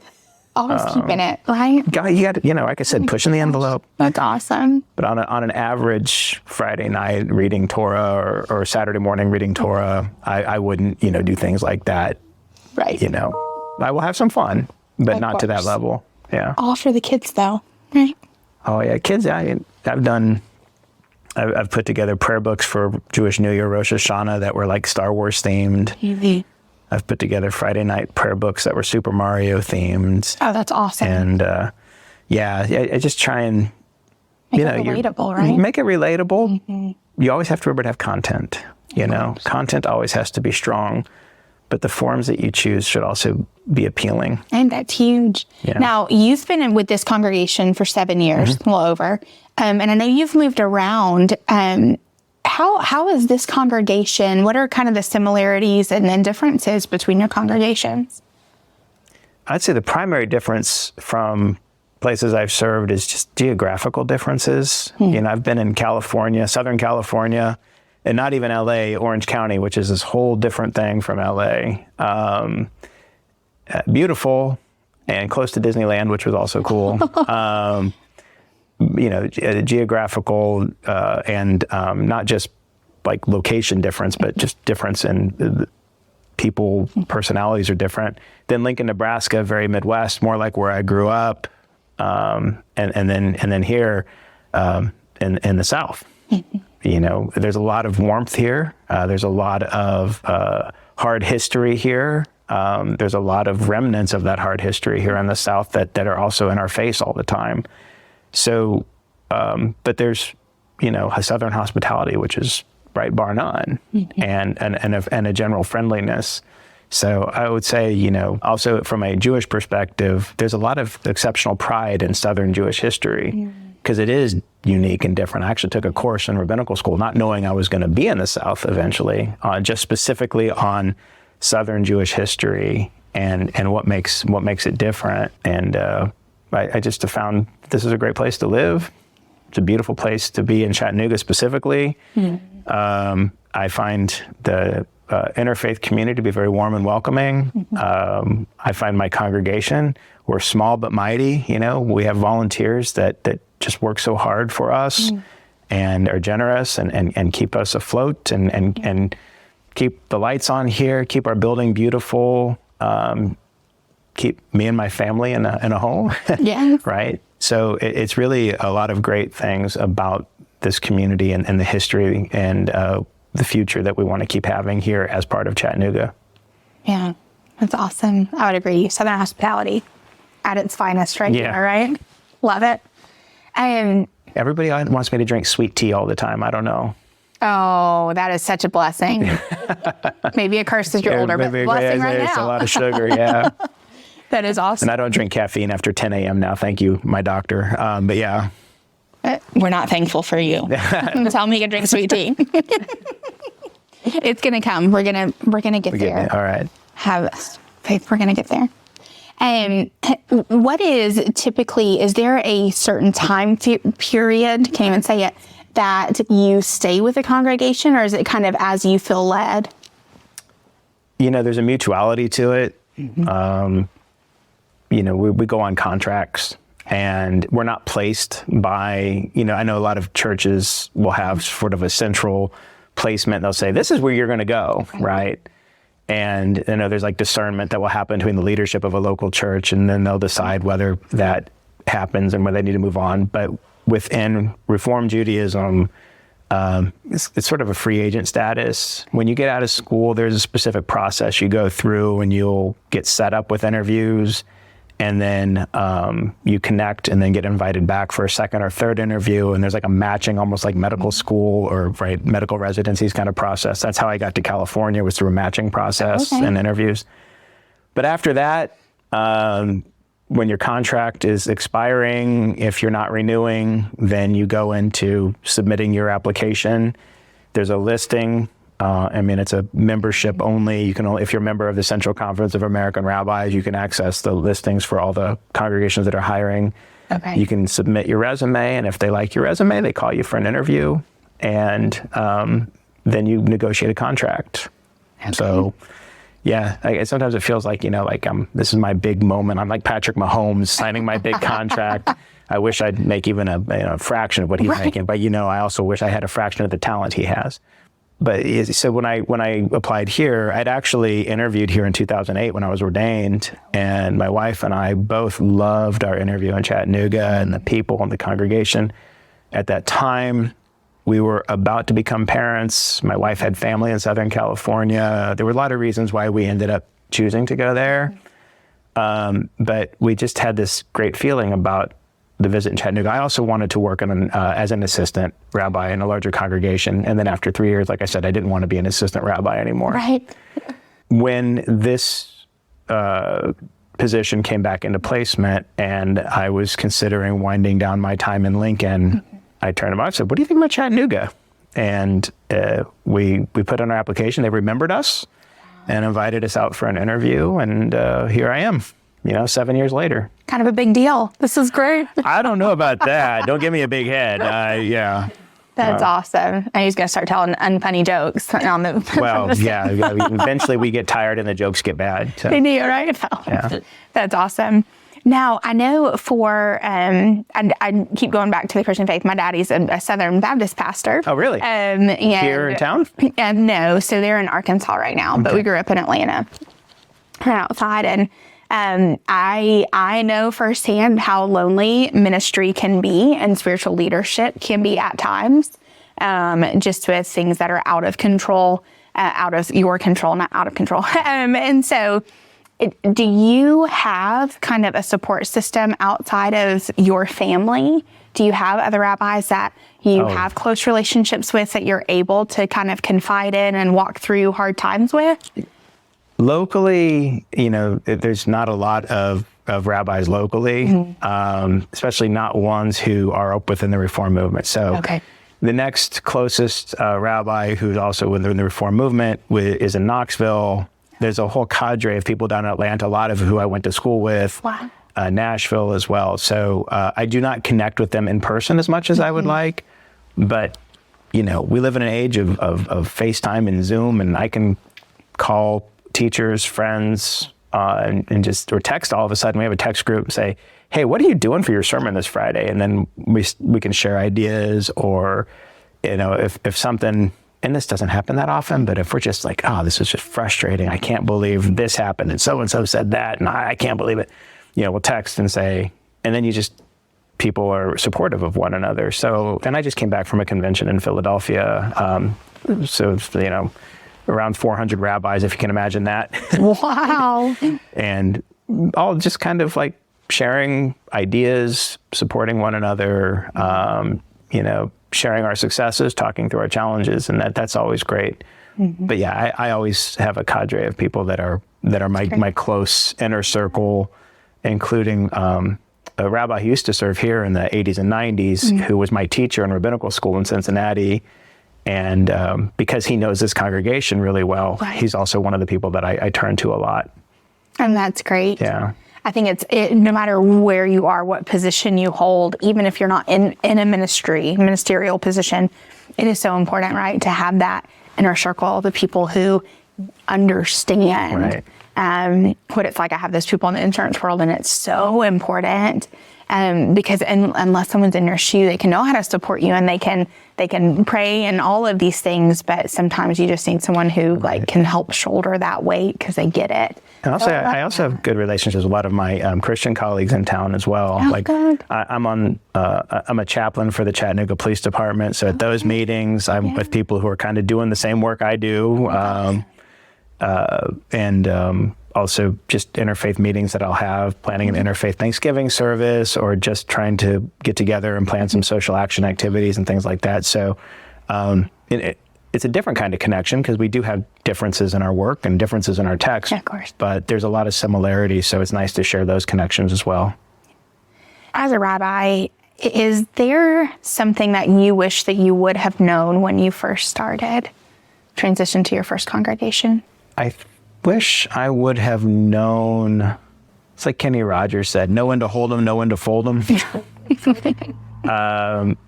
Always keeping it, right? You got to, like I said, pushing the envelope. That's awesome. But on an average Friday night reading Torah or Saturday morning reading Torah, I wouldn't, do things like that. Right. I will have some fun, but not to that level. Yeah. All for the kids, though, right? Oh, yeah. Kids, I've put together prayer books for Jewish New Year, Rosh Hashanah, that were like Star Wars themed. Mm-hmm. I've put together Friday night prayer books that were Super Mario themed. Oh, that's awesome. And I just try and make it relatable, right? Make it relatable. Mm-hmm. You always have to remember to have content. Content always has to be strong, but the forms that you choose should also be appealing. And that's huge. Yeah. Now, you've been with this congregation for 7 years, a little over, and I know you've moved around. How is this congregation? What are kind of the similarities and then differences between your congregations? I'd say the primary difference from places I've served is just geographical differences. I've been in California, Southern California, and not even LA, Orange County, which is this whole different thing from LA. Beautiful and close to Disneyland, which was also cool. Geographical and not just like location difference, but just difference in people, personalities are different. Then Lincoln, Nebraska, very Midwest, more like where I grew up. And then here in the South, there's a lot of warmth here. There's a lot of hard history here. There's a lot of remnants of that hard history here in the South that are also in our face all the time. So, but there's, a Southern hospitality, which is right bar none, and a general friendliness. So I would say, also from a Jewish perspective, there's a lot of exceptional pride in Southern Jewish history because it is unique and different. I actually took a course in rabbinical school, not knowing I was going to be in the South eventually, just specifically on Southern Jewish history and what makes it different. And I just have found this is a great place to live. It's a beautiful place to be in Chattanooga specifically. I find the interfaith community to be very warm and welcoming. I find my congregation, we're small but mighty. We have volunteers that just work so hard for us and are generous and keep us afloat and keep the lights on here, keep our building beautiful, keep me and my family in a home. Yeah. Right. So it's really a lot of great things about this community and the history and the future that we want to keep having here as part of Chattanooga. Yeah, that's awesome. I would agree. Southern hospitality at its finest right here, right? Love it. Everybody wants me to drink sweet tea all the time. I don't know. Oh, that is such a blessing. Maybe a curse as you're older, but blessing right now. It's a lot of sugar, yeah. That is awesome. And I don't drink caffeine after 10 a.m. now. Thank you, my doctor. But yeah. We're not thankful for you. Tell me you can drink sweet tea. It's gonna come. We're gonna get there. All right. Have faith. We're gonna get there. What is typically? Is there a certain time period? Can't even say it. That you stay with the congregation, or is it kind of as you feel led? There's a mutuality to it. We go on contracts. And we're not placed by, I know a lot of churches will have sort of a central placement. They'll say, this is where you're going to go, right? And there's like discernment that will happen between the leadership of a local church, and then they'll decide whether that happens and whether they need to move on. But within Reform Judaism, it's sort of a free agent status. When you get out of school, there's a specific process you go through, and you'll get set up with interviews. And then you connect and then get invited back for a second or third interview. And there's like a matching, almost like medical school or medical residencies kind of process. That's how I got to California, was through a matching process and interviews. But after that, when your contract is expiring, if you're not renewing, then you go into submitting your application. There's a listing. It's a membership only. You can only, if you're a member of the Central Conference of American Rabbis, you can access the listings for all the congregations that are hiring. Okay. You can submit your resume, and if they like your resume, they call you for an interview, and then you negotiate a contract. Okay. So, sometimes it feels like, this is my big moment. I'm like Patrick Mahomes signing my big contract. I wish I'd make even a fraction of what he's making, but I also wish I had a fraction of the talent he has. But so when I applied here, I'd actually interviewed here in 2008 when I was ordained, and my wife and I both loved our interview in Chattanooga and the people and the congregation. At that time, we were about to become parents. My wife had family in Southern California. There were a lot of reasons why we ended up choosing to go there. But we just had this great feeling about the visit in Chattanooga. I also wanted to work as an assistant rabbi in a larger congregation. And then after 3 years, like I said, I didn't want to be an assistant rabbi anymore. Right. When this position came back into placement and I was considering winding down my time in Lincoln, I turned to my wife and said, what do you think about Chattanooga? And we put in our application. They remembered us and invited us out for an interview. And here I am. 7 years later. Kind of a big deal. This is great. I don't know about that. Don't give me a big head. Yeah. That's awesome. And he's going to start telling unfunny jokes on the. Well, yeah. Eventually we get tired and the jokes get bad. So. They do, right? Yeah. That's awesome. Now, I know and I keep going back to the Christian faith. My daddy's a Southern Baptist pastor. Oh, really? Here in town? No. So they're in Arkansas right now, but we grew up in Atlanta and outside. And I know firsthand how lonely ministry can be and spiritual leadership can be at times, just with things that are out of control, out of your control, not out of control. And so do you have kind of a support system outside of your family? Do you have other rabbis that you have close relationships with that you're able to kind of confide in and walk through hard times with? Locally, there's not a lot of rabbis locally, especially not ones who are up within the Reform movement. So the next closest rabbi who's also within the Reform movement is in Knoxville. There's a whole cadre of people down in Atlanta, a lot of who I went to school with, Nashville as well. So I do not connect with them in person as much as I would like. But, we live in an age of FaceTime and Zoom, and I can call teachers, friends, or text all of a sudden. We have a text group and say, hey, what are you doing for your sermon this Friday? And then we can share ideas, or, if something, and this doesn't happen that often, but if we're just like, oh, this is just frustrating. I can't believe this happened. And so said that, and I can't believe it. We'll text and say, and then people are supportive of one another. So then I just came back from a convention in Philadelphia. Around 400 rabbis, if you can imagine that. Wow. And all just kind of like sharing ideas, supporting one another, sharing our successes, talking through our challenges, and that's always great. But yeah, I always have a cadre of people that are my close inner circle, including a rabbi who used to serve here in the 80s and 90s, who was my teacher in rabbinical school in Cincinnati. And because he knows this congregation really well, he's also one of the people that I turn to a lot. And that's great. Yeah. I think no matter where you are, what position you hold, even if you're not in a ministerial position, it is so important, right, to have that inner circle, the people who understand what it's like. I have those people in the insurance world, and it's so important because unless someone's in your shoe, they can know how to support you, and they can pray and all of these things. But sometimes you just need someone who can help shoulder that weight because they get it. And also, I also have good relationships with a lot of my Christian colleagues in town as well. Good. I'm a chaplain for the Chattanooga Police Department, so at those meetings, I'm with people who are kind of doing the same work I do, and also just interfaith meetings that I'll have, planning an interfaith Thanksgiving service, or just trying to get together and plan some social action activities and things like that. So it's a different kind of connection because we do have differences in our work and differences in our text. Yeah, of course. But there's a lot of similarities, so it's nice to share those connections as well. As a rabbi, is there something that you wish that you would have known when you first started, transitioned to your first congregation? I wish I would have known, it's like Kenny Rogers said, know when to hold them, know when to fold them.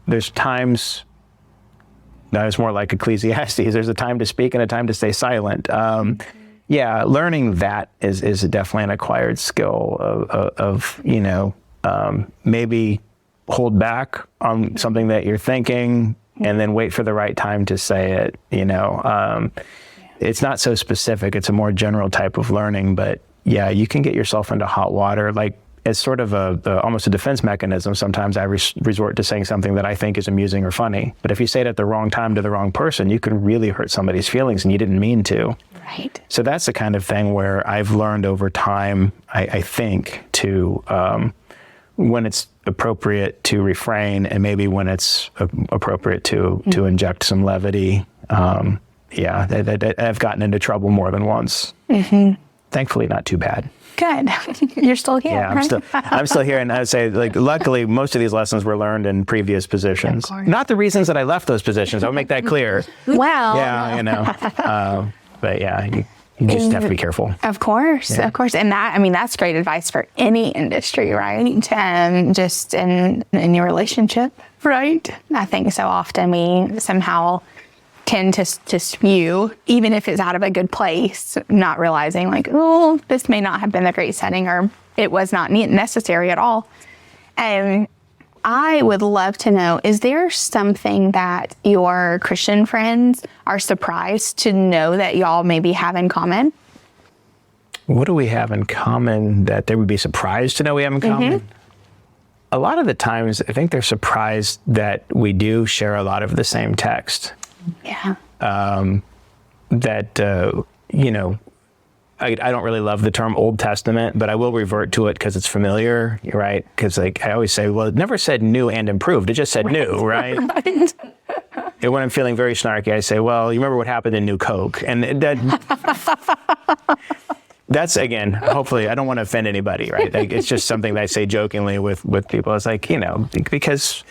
There's times, no, it's more like Ecclesiastes. There's a time to speak and a time to stay silent. Learning that is definitely an acquired skill of maybe hold back on something that you're thinking and then wait for the right time to say it, It's not so specific. It's a more general type of learning, but yeah, you can get yourself into hot water. Like as sort of almost a defense mechanism, sometimes I resort to saying something that I think is amusing or funny. But if you say it at the wrong time to the wrong person, you can really hurt somebody's feelings and you didn't mean to. Right. So that's the kind of thing where I've learned over time, I think, to when it's appropriate to refrain and maybe when it's appropriate to inject some levity. I've gotten into trouble more than once. Mm-hmm. Thankfully, not too bad. Good. You're still here. Yeah, I'm still here. And I would say, luckily, most of these lessons were learned in previous positions. Not the reasons that I left those positions. I'll make that clear. Well. Yeah, but yeah. You just have to be careful. Of course. And that's great advice for any industry, right? Just in your relationship, right? I think so often we somehow tend to spew, even if it's out of a good place, not realizing like, oh, this may not have been a great setting, or it was not necessary at all. And I would love to know, is there something that your Christian friends are surprised to know that y'all maybe have in common? What do we have in common that they would be surprised to know we have in common? A lot of the times, I think they're surprised that we do share a lot of the same text. Yeah. I don't really love the term Old Testament, but I will revert to it because it's familiar, right? Because I always say, well, it never said new and improved. It just said new, right? Right. And when I'm feeling very snarky, I say, well, you remember what happened in New Coke? And that's, again, hopefully, I don't want to offend anybody, right? Like, it's just something that I say jokingly with people. It's like, because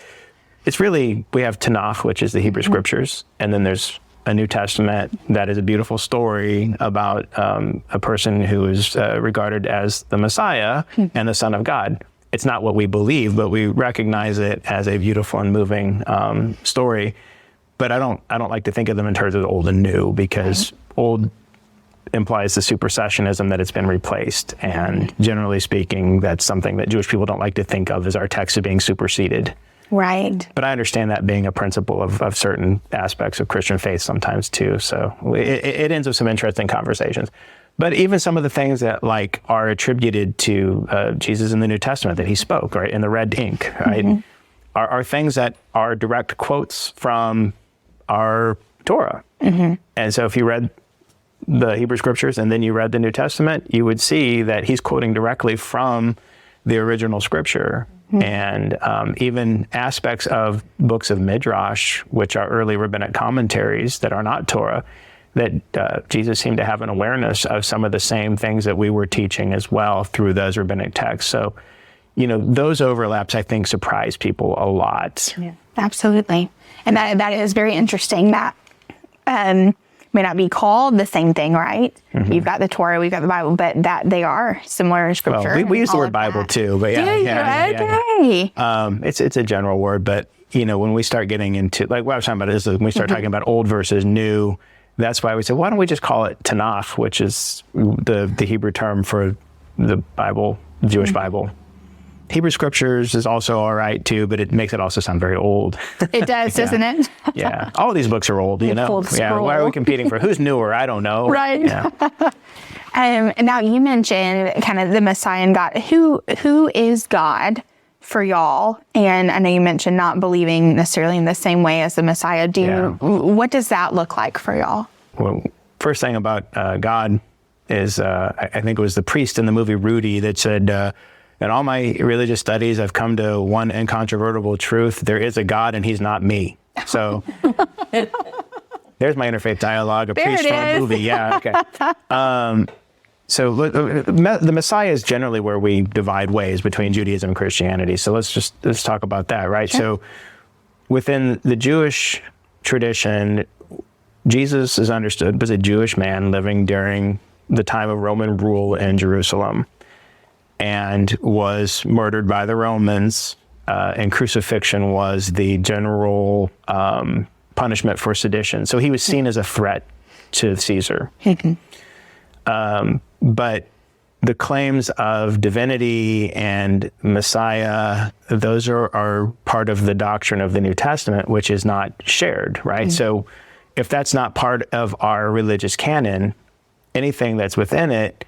it's really, we have Tanakh, which is the Hebrew scriptures, and then there's a New Testament that is a beautiful story about a person who is regarded as the Messiah and the Son of God. It's not what we believe, but we recognize it as a beautiful and moving story. But I don't like to think of them in terms of old and new, because old implies the supersessionism that it's been replaced. And generally speaking, that's something that Jewish people don't like to think of as our text as being superseded. Right. But I understand that being a principle of certain aspects of Christian faith sometimes too. So it ends with some interesting conversations. But even some of the things that like are attributed to Jesus in the New Testament that he spoke, right, in the red ink, right, are things that are direct quotes from our Torah. And so if you read the Hebrew scriptures and then you read the New Testament, you would see that he's quoting directly from the original scripture. And even aspects of books of Midrash, which are early rabbinic commentaries that are not Torah, that Jesus seemed to have an awareness of some of the same things that we were teaching as well through those rabbinic texts. So, those overlaps, I think, surprise people a lot. Yeah, absolutely. And that is very interesting. That may not be called the same thing, right? You've got the Torah, we've got the Bible, but that they are similar in scripture. Well, we use the word Bible too, but okay. It's a general word, but when we start getting into, like what I was talking about is when we start talking about old versus new, that's why we say, why don't we just call it Tanakh, which is the Hebrew term for the Bible, the Jewish Bible. Hebrew scriptures is also all right too, but it makes it also sound very old. It does, doesn't it? Yeah. All of these books are old, Yeah. Why are we competing for who's newer? I don't know. Right. Yeah. And now you mentioned kind of the Messiah and God. Who is God for y'all? And I know you mentioned not believing necessarily in the same way as the Messiah. What does that look like for y'all? Well, first thing about God is, I think it was the priest in the movie Rudy that said, in all my religious studies, I've come to one incontrovertible truth. There is a God and he's not me. So there's my interfaith dialogue, a priest from a movie. Yeah, okay. So the Messiah is generally where we divide ways between Judaism and Christianity. So let's talk about that, right? Sure. So within the Jewish tradition, Jesus is understood as a Jewish man living during the time of Roman rule in Jerusalem, and was murdered by the Romans, and crucifixion was the general punishment for sedition. So he was seen as a threat to Caesar. But the claims of divinity and Messiah, those are part of the doctrine of the New Testament, which is not shared, right? So if that's not part of our religious canon, anything that's within it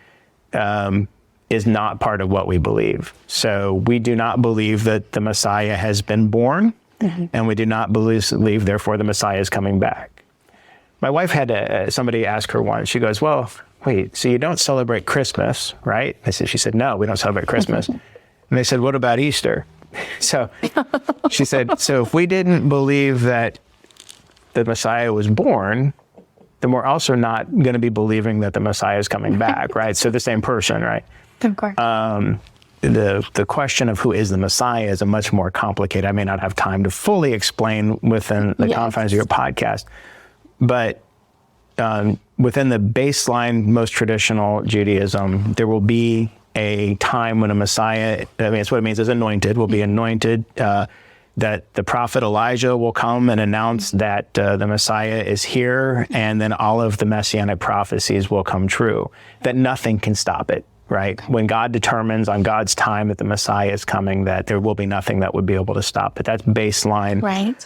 is not part of what we believe. So we do not believe that the Messiah has been born, and we do not believe, therefore, the Messiah is coming back. My wife had somebody ask her once, she goes, well, wait, so you don't celebrate Christmas, right? She said, no, we don't celebrate Christmas. And they said, what about Easter? So she said, so if we didn't believe that the Messiah was born, then we're also not going to be believing that the Messiah is coming back, right? So the same person, right? Of course. The question of who is the Messiah is a much more complicated. I may not have time to fully explain within the confines of your podcast, but within the baseline, most traditional Judaism, there will be a time when a Messiah, I mean, it's what it means, is anointed, will be anointed, that the prophet Elijah will come and announce that the Messiah is here, and then all of the messianic prophecies will come true, that nothing can stop it, right? When God determines on God's time that the Messiah is coming, that there will be nothing that would be able to stop it. That's baseline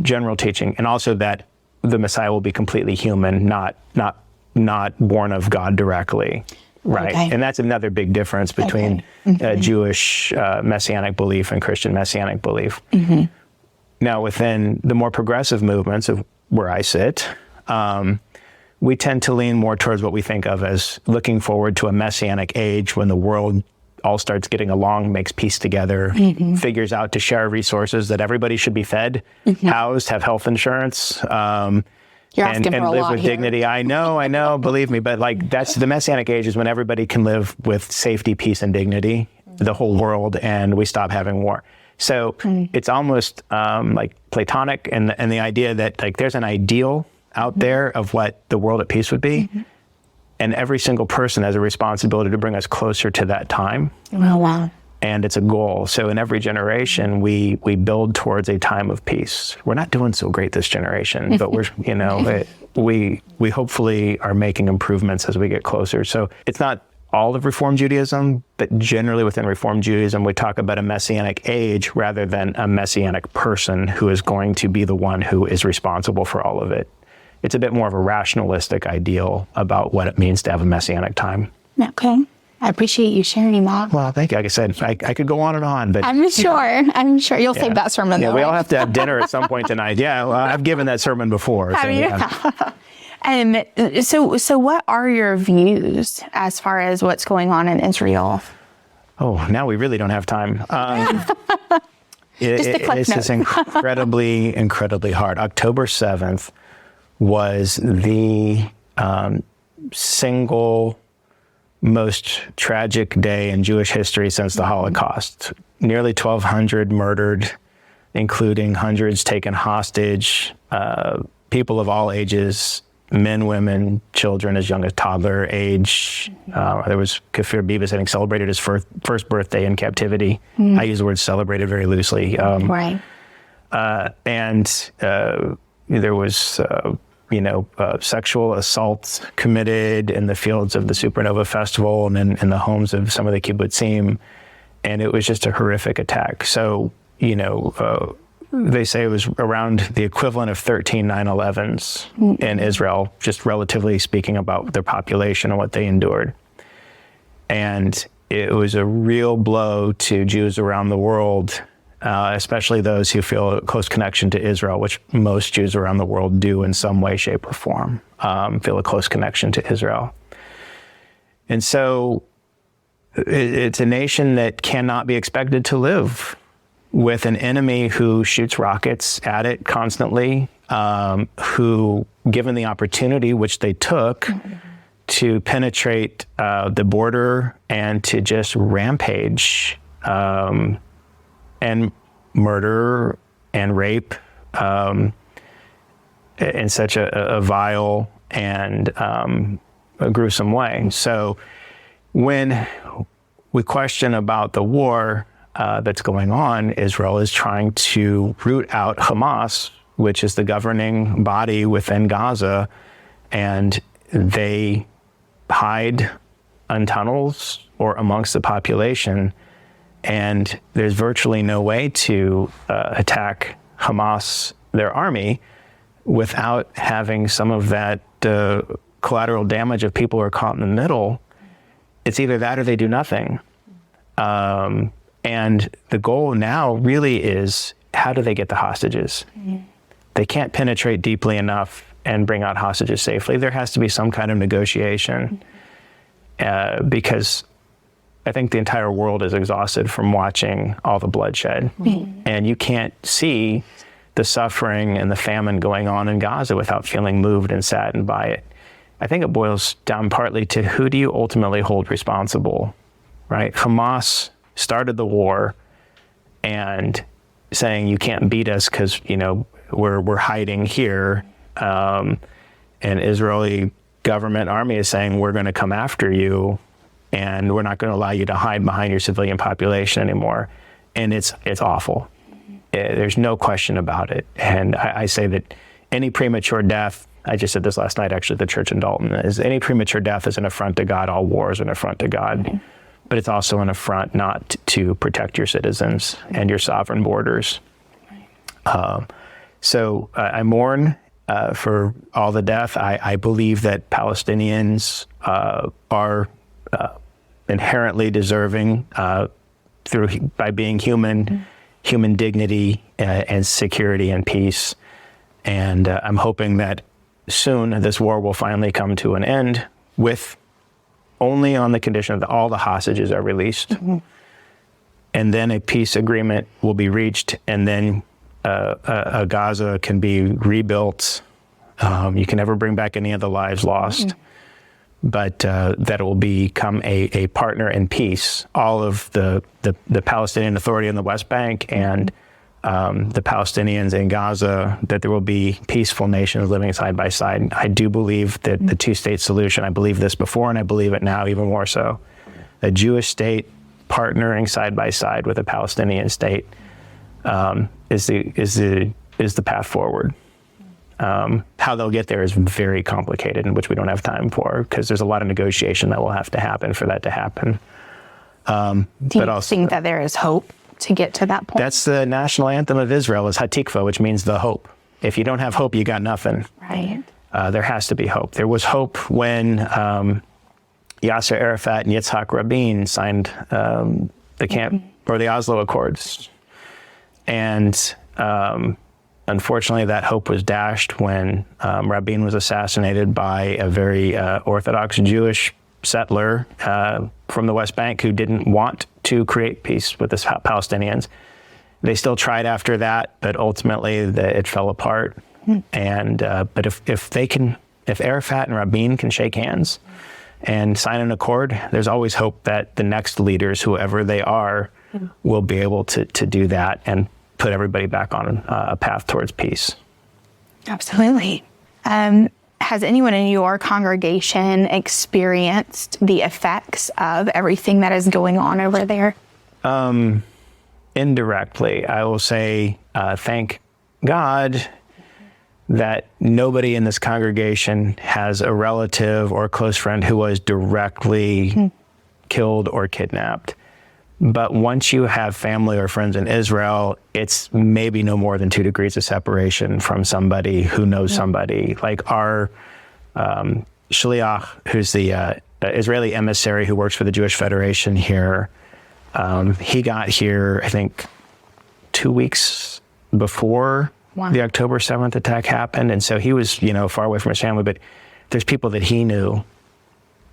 general teaching. And also that the Messiah will be completely human, not born of God directly. Right. Okay. And that's another big difference between Jewish messianic belief and Christian messianic belief. Mm-hmm. Now, within the more progressive movements of where I sit, we tend to lean more towards what we think of as looking forward to a messianic age when the world all starts getting along, makes peace together, figures out to share resources, that everybody should be fed, housed, have health insurance, and live with dignity. I know, believe me, but like that's the messianic age is when everybody can live with safety, peace, and dignity, the whole world, and we stop having war. So it's almost like Platonic, and the idea that like there's an ideal out there of what the world at peace would be, and every single person has a responsibility to bring us closer to that time. Oh, wow. And it's a goal. So in every generation, we build towards a time of peace. We're not doing so great this generation, but we're, we hopefully are making improvements as we get closer. So it's not all of Reform Judaism, but generally within Reform Judaism, we talk about a messianic age rather than a messianic person who is going to be the one who is responsible for all of it. It's a bit more of a rationalistic ideal about what it means to have a messianic time. Okay. I appreciate you sharing that. Well, thank you. Like I said, I could go on, but I'm sure you'll save that sermon. Yeah, though, we right? all have to have dinner at some point tonight. Yeah, well, I've given that sermon before. So, so what are your views as far as what's going on in Israel? Oh, now we really don't have time. It's just incredibly, incredibly hard. October 7th was the single most tragic day in Jewish history since the Holocaust. Nearly 1,200 murdered, including hundreds taken hostage, people of all ages, men, women, children as young as toddler age. There was Kafir Bibas, I think, celebrated his first birthday in captivity. I use the word celebrated very loosely. And there was sexual assaults committed in the fields of the Supernova Festival and in the homes of some of the kibbutzim. And it was just a horrific attack. So, they say it was around the equivalent of 13 9/11s in Israel, just relatively speaking about their population and what they endured. And it was a real blow to Jews around the world, especially those who feel a close connection to Israel, which most Jews around the world do in some way, shape, or form, feel a close connection to Israel. And so it's a nation that cannot be expected to live with an enemy who shoots rockets at it constantly, who, given the opportunity, which they took, to penetrate the border and to just rampage and murder and rape in such a vile and a gruesome way. So when we question about the war that's going on, Israel is trying to root out Hamas, which is the governing body within Gaza, and they hide in tunnels or amongst the population. And there's virtually no way to attack Hamas, their army, without having some of that collateral damage of people who are caught in the middle. It's either that or they do nothing. And the goal now really is, how do they get the hostages? They can't penetrate deeply enough and bring out hostages safely. There has to be some kind of negotiation because I think the entire world is exhausted from watching all the bloodshed. And you can't see the suffering and the famine going on in Gaza without feeling moved and saddened by it. I think it boils down partly to, who do you ultimately hold responsible, right? Hamas started the war and saying, you can't beat us because, we're hiding here. an Israeli government army is saying, we're going to come after you, and we're not going to allow you to hide behind your civilian population anymore. And it's awful. There's no question about it. And I say that any premature death, I just said this last night actually at the church in Dalton, is any premature death is an affront to God. All war is an affront to God. But it's also an affront not to protect your citizens and your sovereign borders. So I mourn for all the death. I believe that Palestinians are inherently deserving by being human dignity and security and peace. And I'm hoping that soon this war will finally come to an end, with only on the condition that all the hostages are released. And then a peace agreement will be reached, and then Gaza can be rebuilt. You can never bring back any of the lives lost, but that it will become a partner in peace. All of the Palestinian Authority in the West Bank and the Palestinians in Gaza, that there will be peaceful nations living side by side. I do believe that the two-state solution, I believe this before and I believe it now even more so, a Jewish state partnering side by side with a Palestinian state is the path forward. How they'll get there is very complicated, and which we don't have time for, because there's a lot of negotiation that will have to happen for that to happen. Do you think that there is hope to get to that point? That's the national anthem of Israel, is Hatikva, which means the hope. If you don't have hope, you got nothing. Right. There has to be hope. There was hope when Yasser Arafat and Yitzhak Rabin signed the camp or the Oslo Accords. And unfortunately, that hope was dashed when Rabin was assassinated by a very Orthodox Jewish settler from the West Bank who didn't want to create peace with the Palestinians. They still tried after that, but ultimately it fell apart. And but if Arafat and Rabin can shake hands and sign an accord, there's always hope that the next leaders, whoever they are, will be able to do that and put everybody back on a path towards peace. Absolutely. Has anyone in your congregation experienced the effects of everything that is going on over there? Indirectly, I will say, thank God that nobody in this congregation has a relative or close friend who was directly killed or kidnapped. But once you have family or friends in Israel, it's maybe no more than 2 degrees of separation from somebody who knows somebody. Like our shliach, who's the Israeli emissary who works for the Jewish Federation here, he got here, I think, 2 weeks before the October 7th attack happened. And so he was, far away from his family, but there's people that he knew,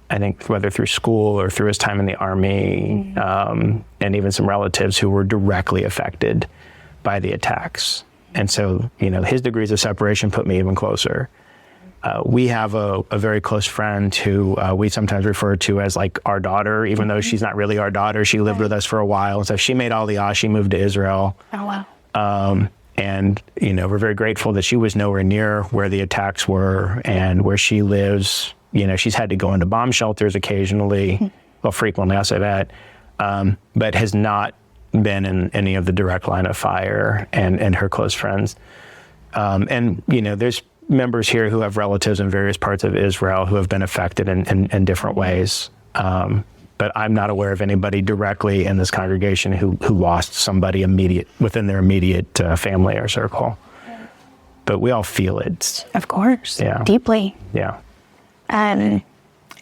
I think, whether through school or through his time in the army, and even some relatives who were directly affected by the attacks. And so, his degrees of separation put me even closer. We have a very close friend who we sometimes refer to as like our daughter, even though she's not really our daughter. She lived with us for a while. And so she made Aliyah, she moved to Israel. Oh, wow. And, we're very grateful that she was nowhere near where the attacks were and where she lives. She's had to go into bomb shelters occasionally, well, frequently, I'll say that, but has not been in any of the direct line of fire, and her close friends. And, there's members here who have relatives in various parts of Israel who have been affected in different ways. But I'm not aware of anybody directly in this congregation who lost somebody within their immediate family or circle. But we all feel it. Of course. Yeah. Deeply. Yeah.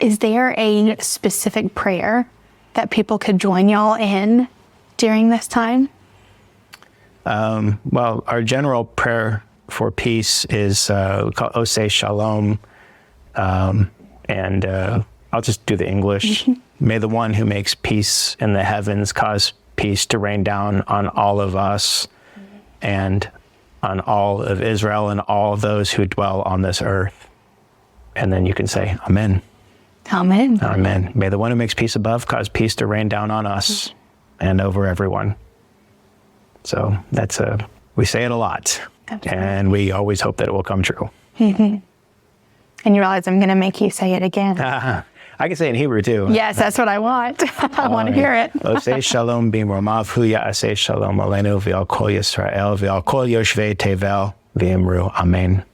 Is there a specific prayer that people could join y'all in during this time? Well, our general prayer for peace is called Oseh Shalom. And I'll just do the English. May the one who makes peace in the heavens cause peace to rain down on all of us and on all of Israel and all those who dwell on this earth. And then you can say, Amen. Amen. Amen. May the one who makes peace above cause peace to rain down on us and over everyone. So we say it a lot. Absolutely. And we always hope that it will come true. And you realize I'm going to make you say it again. I can say it in Hebrew too. Yes, that's what I want. I want to hear it. Oseh shalom b'mromav hu ya'aseh shalom aleinu v'al kol Yisrael v'al kol yoshvei tevel v'imru amen.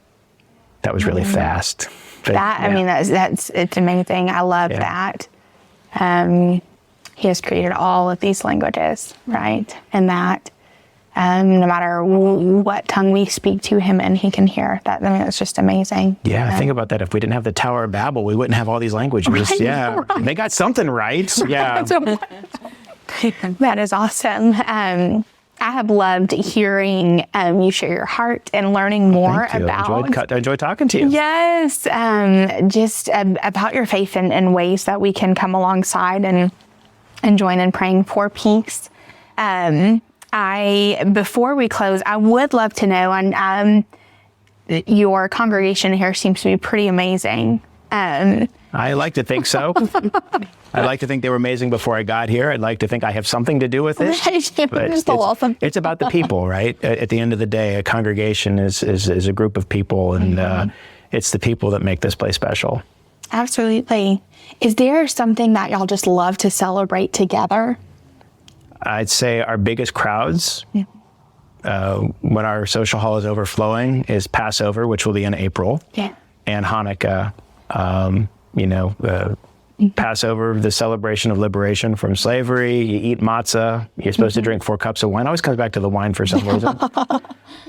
That was really fast. But, I mean, it's amazing. I love that. He has created all of these languages, right? And that no matter what tongue we speak to him in, he can hear that. I mean, it's just amazing. Yeah, think about that. If we didn't have the Tower of Babel, we wouldn't have all these languages. Right, yeah, right. They got something right. Yeah. That is awesome. I have loved hearing you share your heart and learning more about. I enjoyed talking to you. Yes, just about your faith in ways that we can come alongside and join in praying for peace. Before we close, I would love to know, and your congregation here seems to be pretty amazing. I like to think so. I like to think they were amazing before I got here. I'd like to think I have something to do with it. But it's about the people, right? At the end of the day, a congregation is a group of people, and it's the people that make this place special. Absolutely. Is there something that y'all just love to celebrate together? I'd say our biggest crowds, when our social hall is overflowing, is Passover, which will be in April, and Hanukkah. Passover, the celebration of liberation from slavery. You eat matzah. You're supposed to drink 4 cups of wine. Always comes back to the wine for some reason.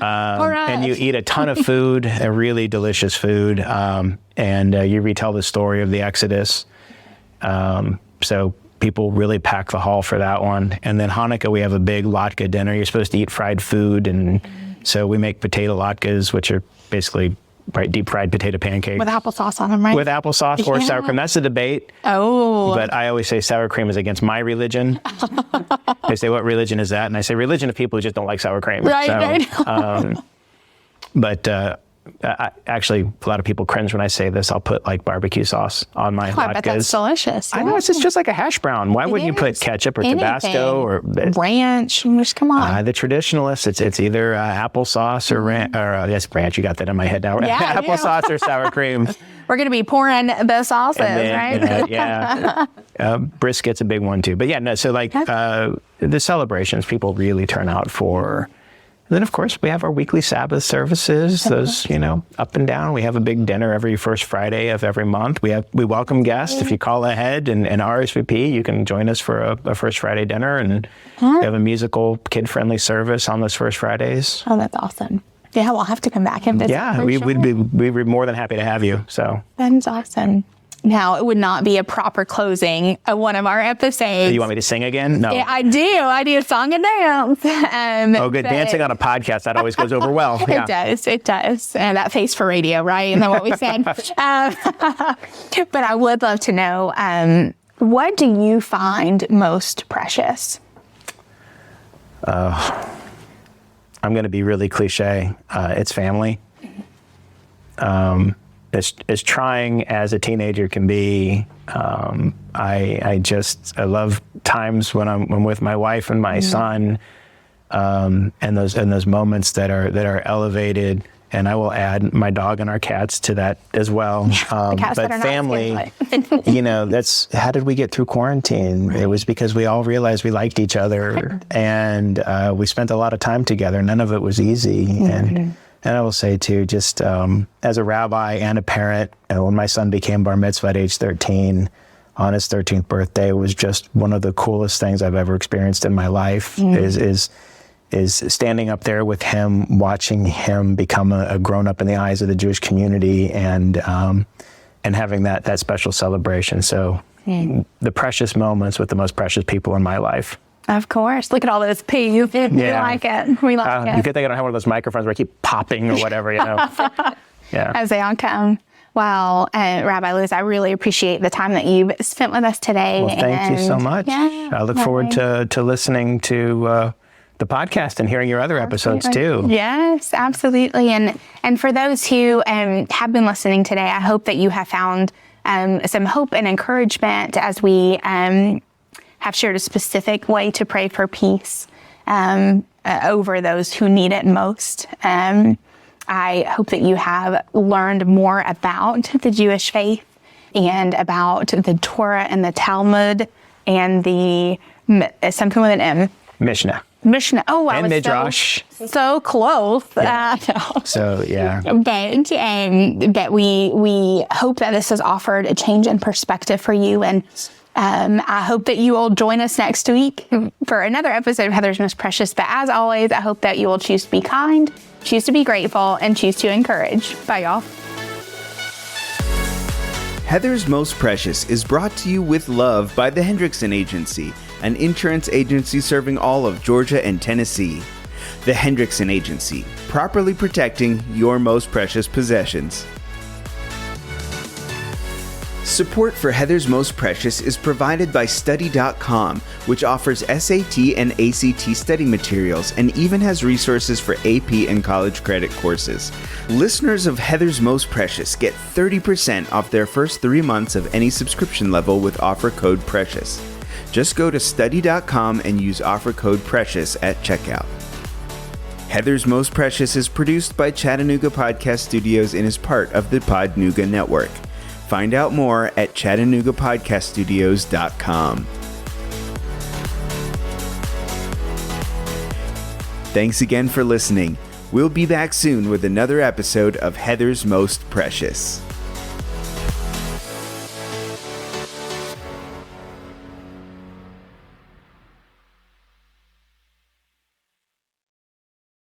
And you eat a ton of food, a really delicious food, and you retell the story of the Exodus. So people really pack the hall for that one. And then Hanukkah, we have a big latke dinner. You're supposed to eat fried food, and so we make potato latkes, which are basically deep fried potato pancakes. With applesauce on them, right? With applesauce or sour cream. That's the debate. Oh. But I always say sour cream is against my religion. They say, what religion is that? And I say, religion of people who just don't like sour cream. Right. But actually, a lot of people cringe when I say this. I'll put like barbecue sauce on my latkes. I bet that's delicious. I know, it's just like a hash brown. Why wouldn't you put ketchup or Tabasco or ranch? Just come on. The traditionalists, it's either applesauce or ranch. You got that in my head now. Yeah, applesauce or sour cream. We're going to be pouring the sauces, right? Brisket's a big one too. But so like the celebrations, people really turn out for. And then, of course, we have our weekly Sabbath services, those, up and down. We have a big dinner every first Friday of every month. We welcome guests. If you call ahead and RSVP, you can join us for a First Friday dinner. And we have a musical, kid-friendly service on those First Fridays. Oh, that's awesome. Yeah, we'll have to come back and visit. Yeah, we'd be more than happy to have you. So that's awesome. Now, it would not be a proper closing of one of our episodes. You want me to sing again? No. Yeah, I do. I do a song and dance. Good. Dancing on a podcast, that always goes over well. Yeah. It does. And that face for radio, right? And then what we said. But I would love to know, what do you find most precious? I'm going to be really cliche. It's family. As trying as a teenager can be, I love times when I'm with my wife and my son, and those moments that are elevated. And I will add my dog and our cats to that as well. But family, that's how did we get through quarantine? Right. It was because we all realized we liked each other, and we spent a lot of time together. None of it was easy, And I will say, too, just as a rabbi and a parent, when my son became bar mitzvah at age 13, on his 13th birthday, it was just one of the coolest things I've ever experienced in my life, is standing up there with him, watching him become a grown-up in the eyes of the Jewish community, and having that special celebration. So the precious moments with the most precious people in my life. Of course. Look at all those peas. We like it. We like it. You could think I don't have one of those microphones where I keep popping or whatever, As they all come. Wow. Rabbi Lewis, I really appreciate the time that you've spent with us today. Well, thank you so much. I look forward to listening to the podcast and hearing your other episodes too. Yes, absolutely. And for those who have been listening today, I hope that you have found some hope and encouragement as we have shared a specific way to pray for peace over those who need it most. I hope that you have learned more about the Jewish faith and about the Torah and the Talmud and the something with an M. Mishnah. Mishnah. Oh, wow. And Midrash. So close. Yeah. So, yeah. But we hope that this has offered a change in perspective for you. And I hope that you will join us next week for another episode of Heather's Most Precious. But as always, I hope that you will choose to be kind, choose to be grateful, and choose to encourage. Bye, y'all. Heather's Most Precious is brought to you with love by the Hendrickson Agency, an insurance agency serving all of Georgia and Tennessee. The Hendrickson Agency, properly protecting your most precious possessions. Support for Heather's Most Precious is provided by Study.com, which offers SAT and ACT study materials and even has resources for AP and college credit courses. Listeners of Heather's Most Precious get 30% off their first 3 months of any subscription level with offer code PRECIOUS. Just go to Study.com and use offer code PRECIOUS at checkout. Heather's Most Precious is produced by Chattanooga Podcast Studios and is part of the Podnooga Network. Find out more at ChattanoogaPodcastStudios.com. Thanks again for listening. We'll be back soon with another episode of Heather's Most Precious.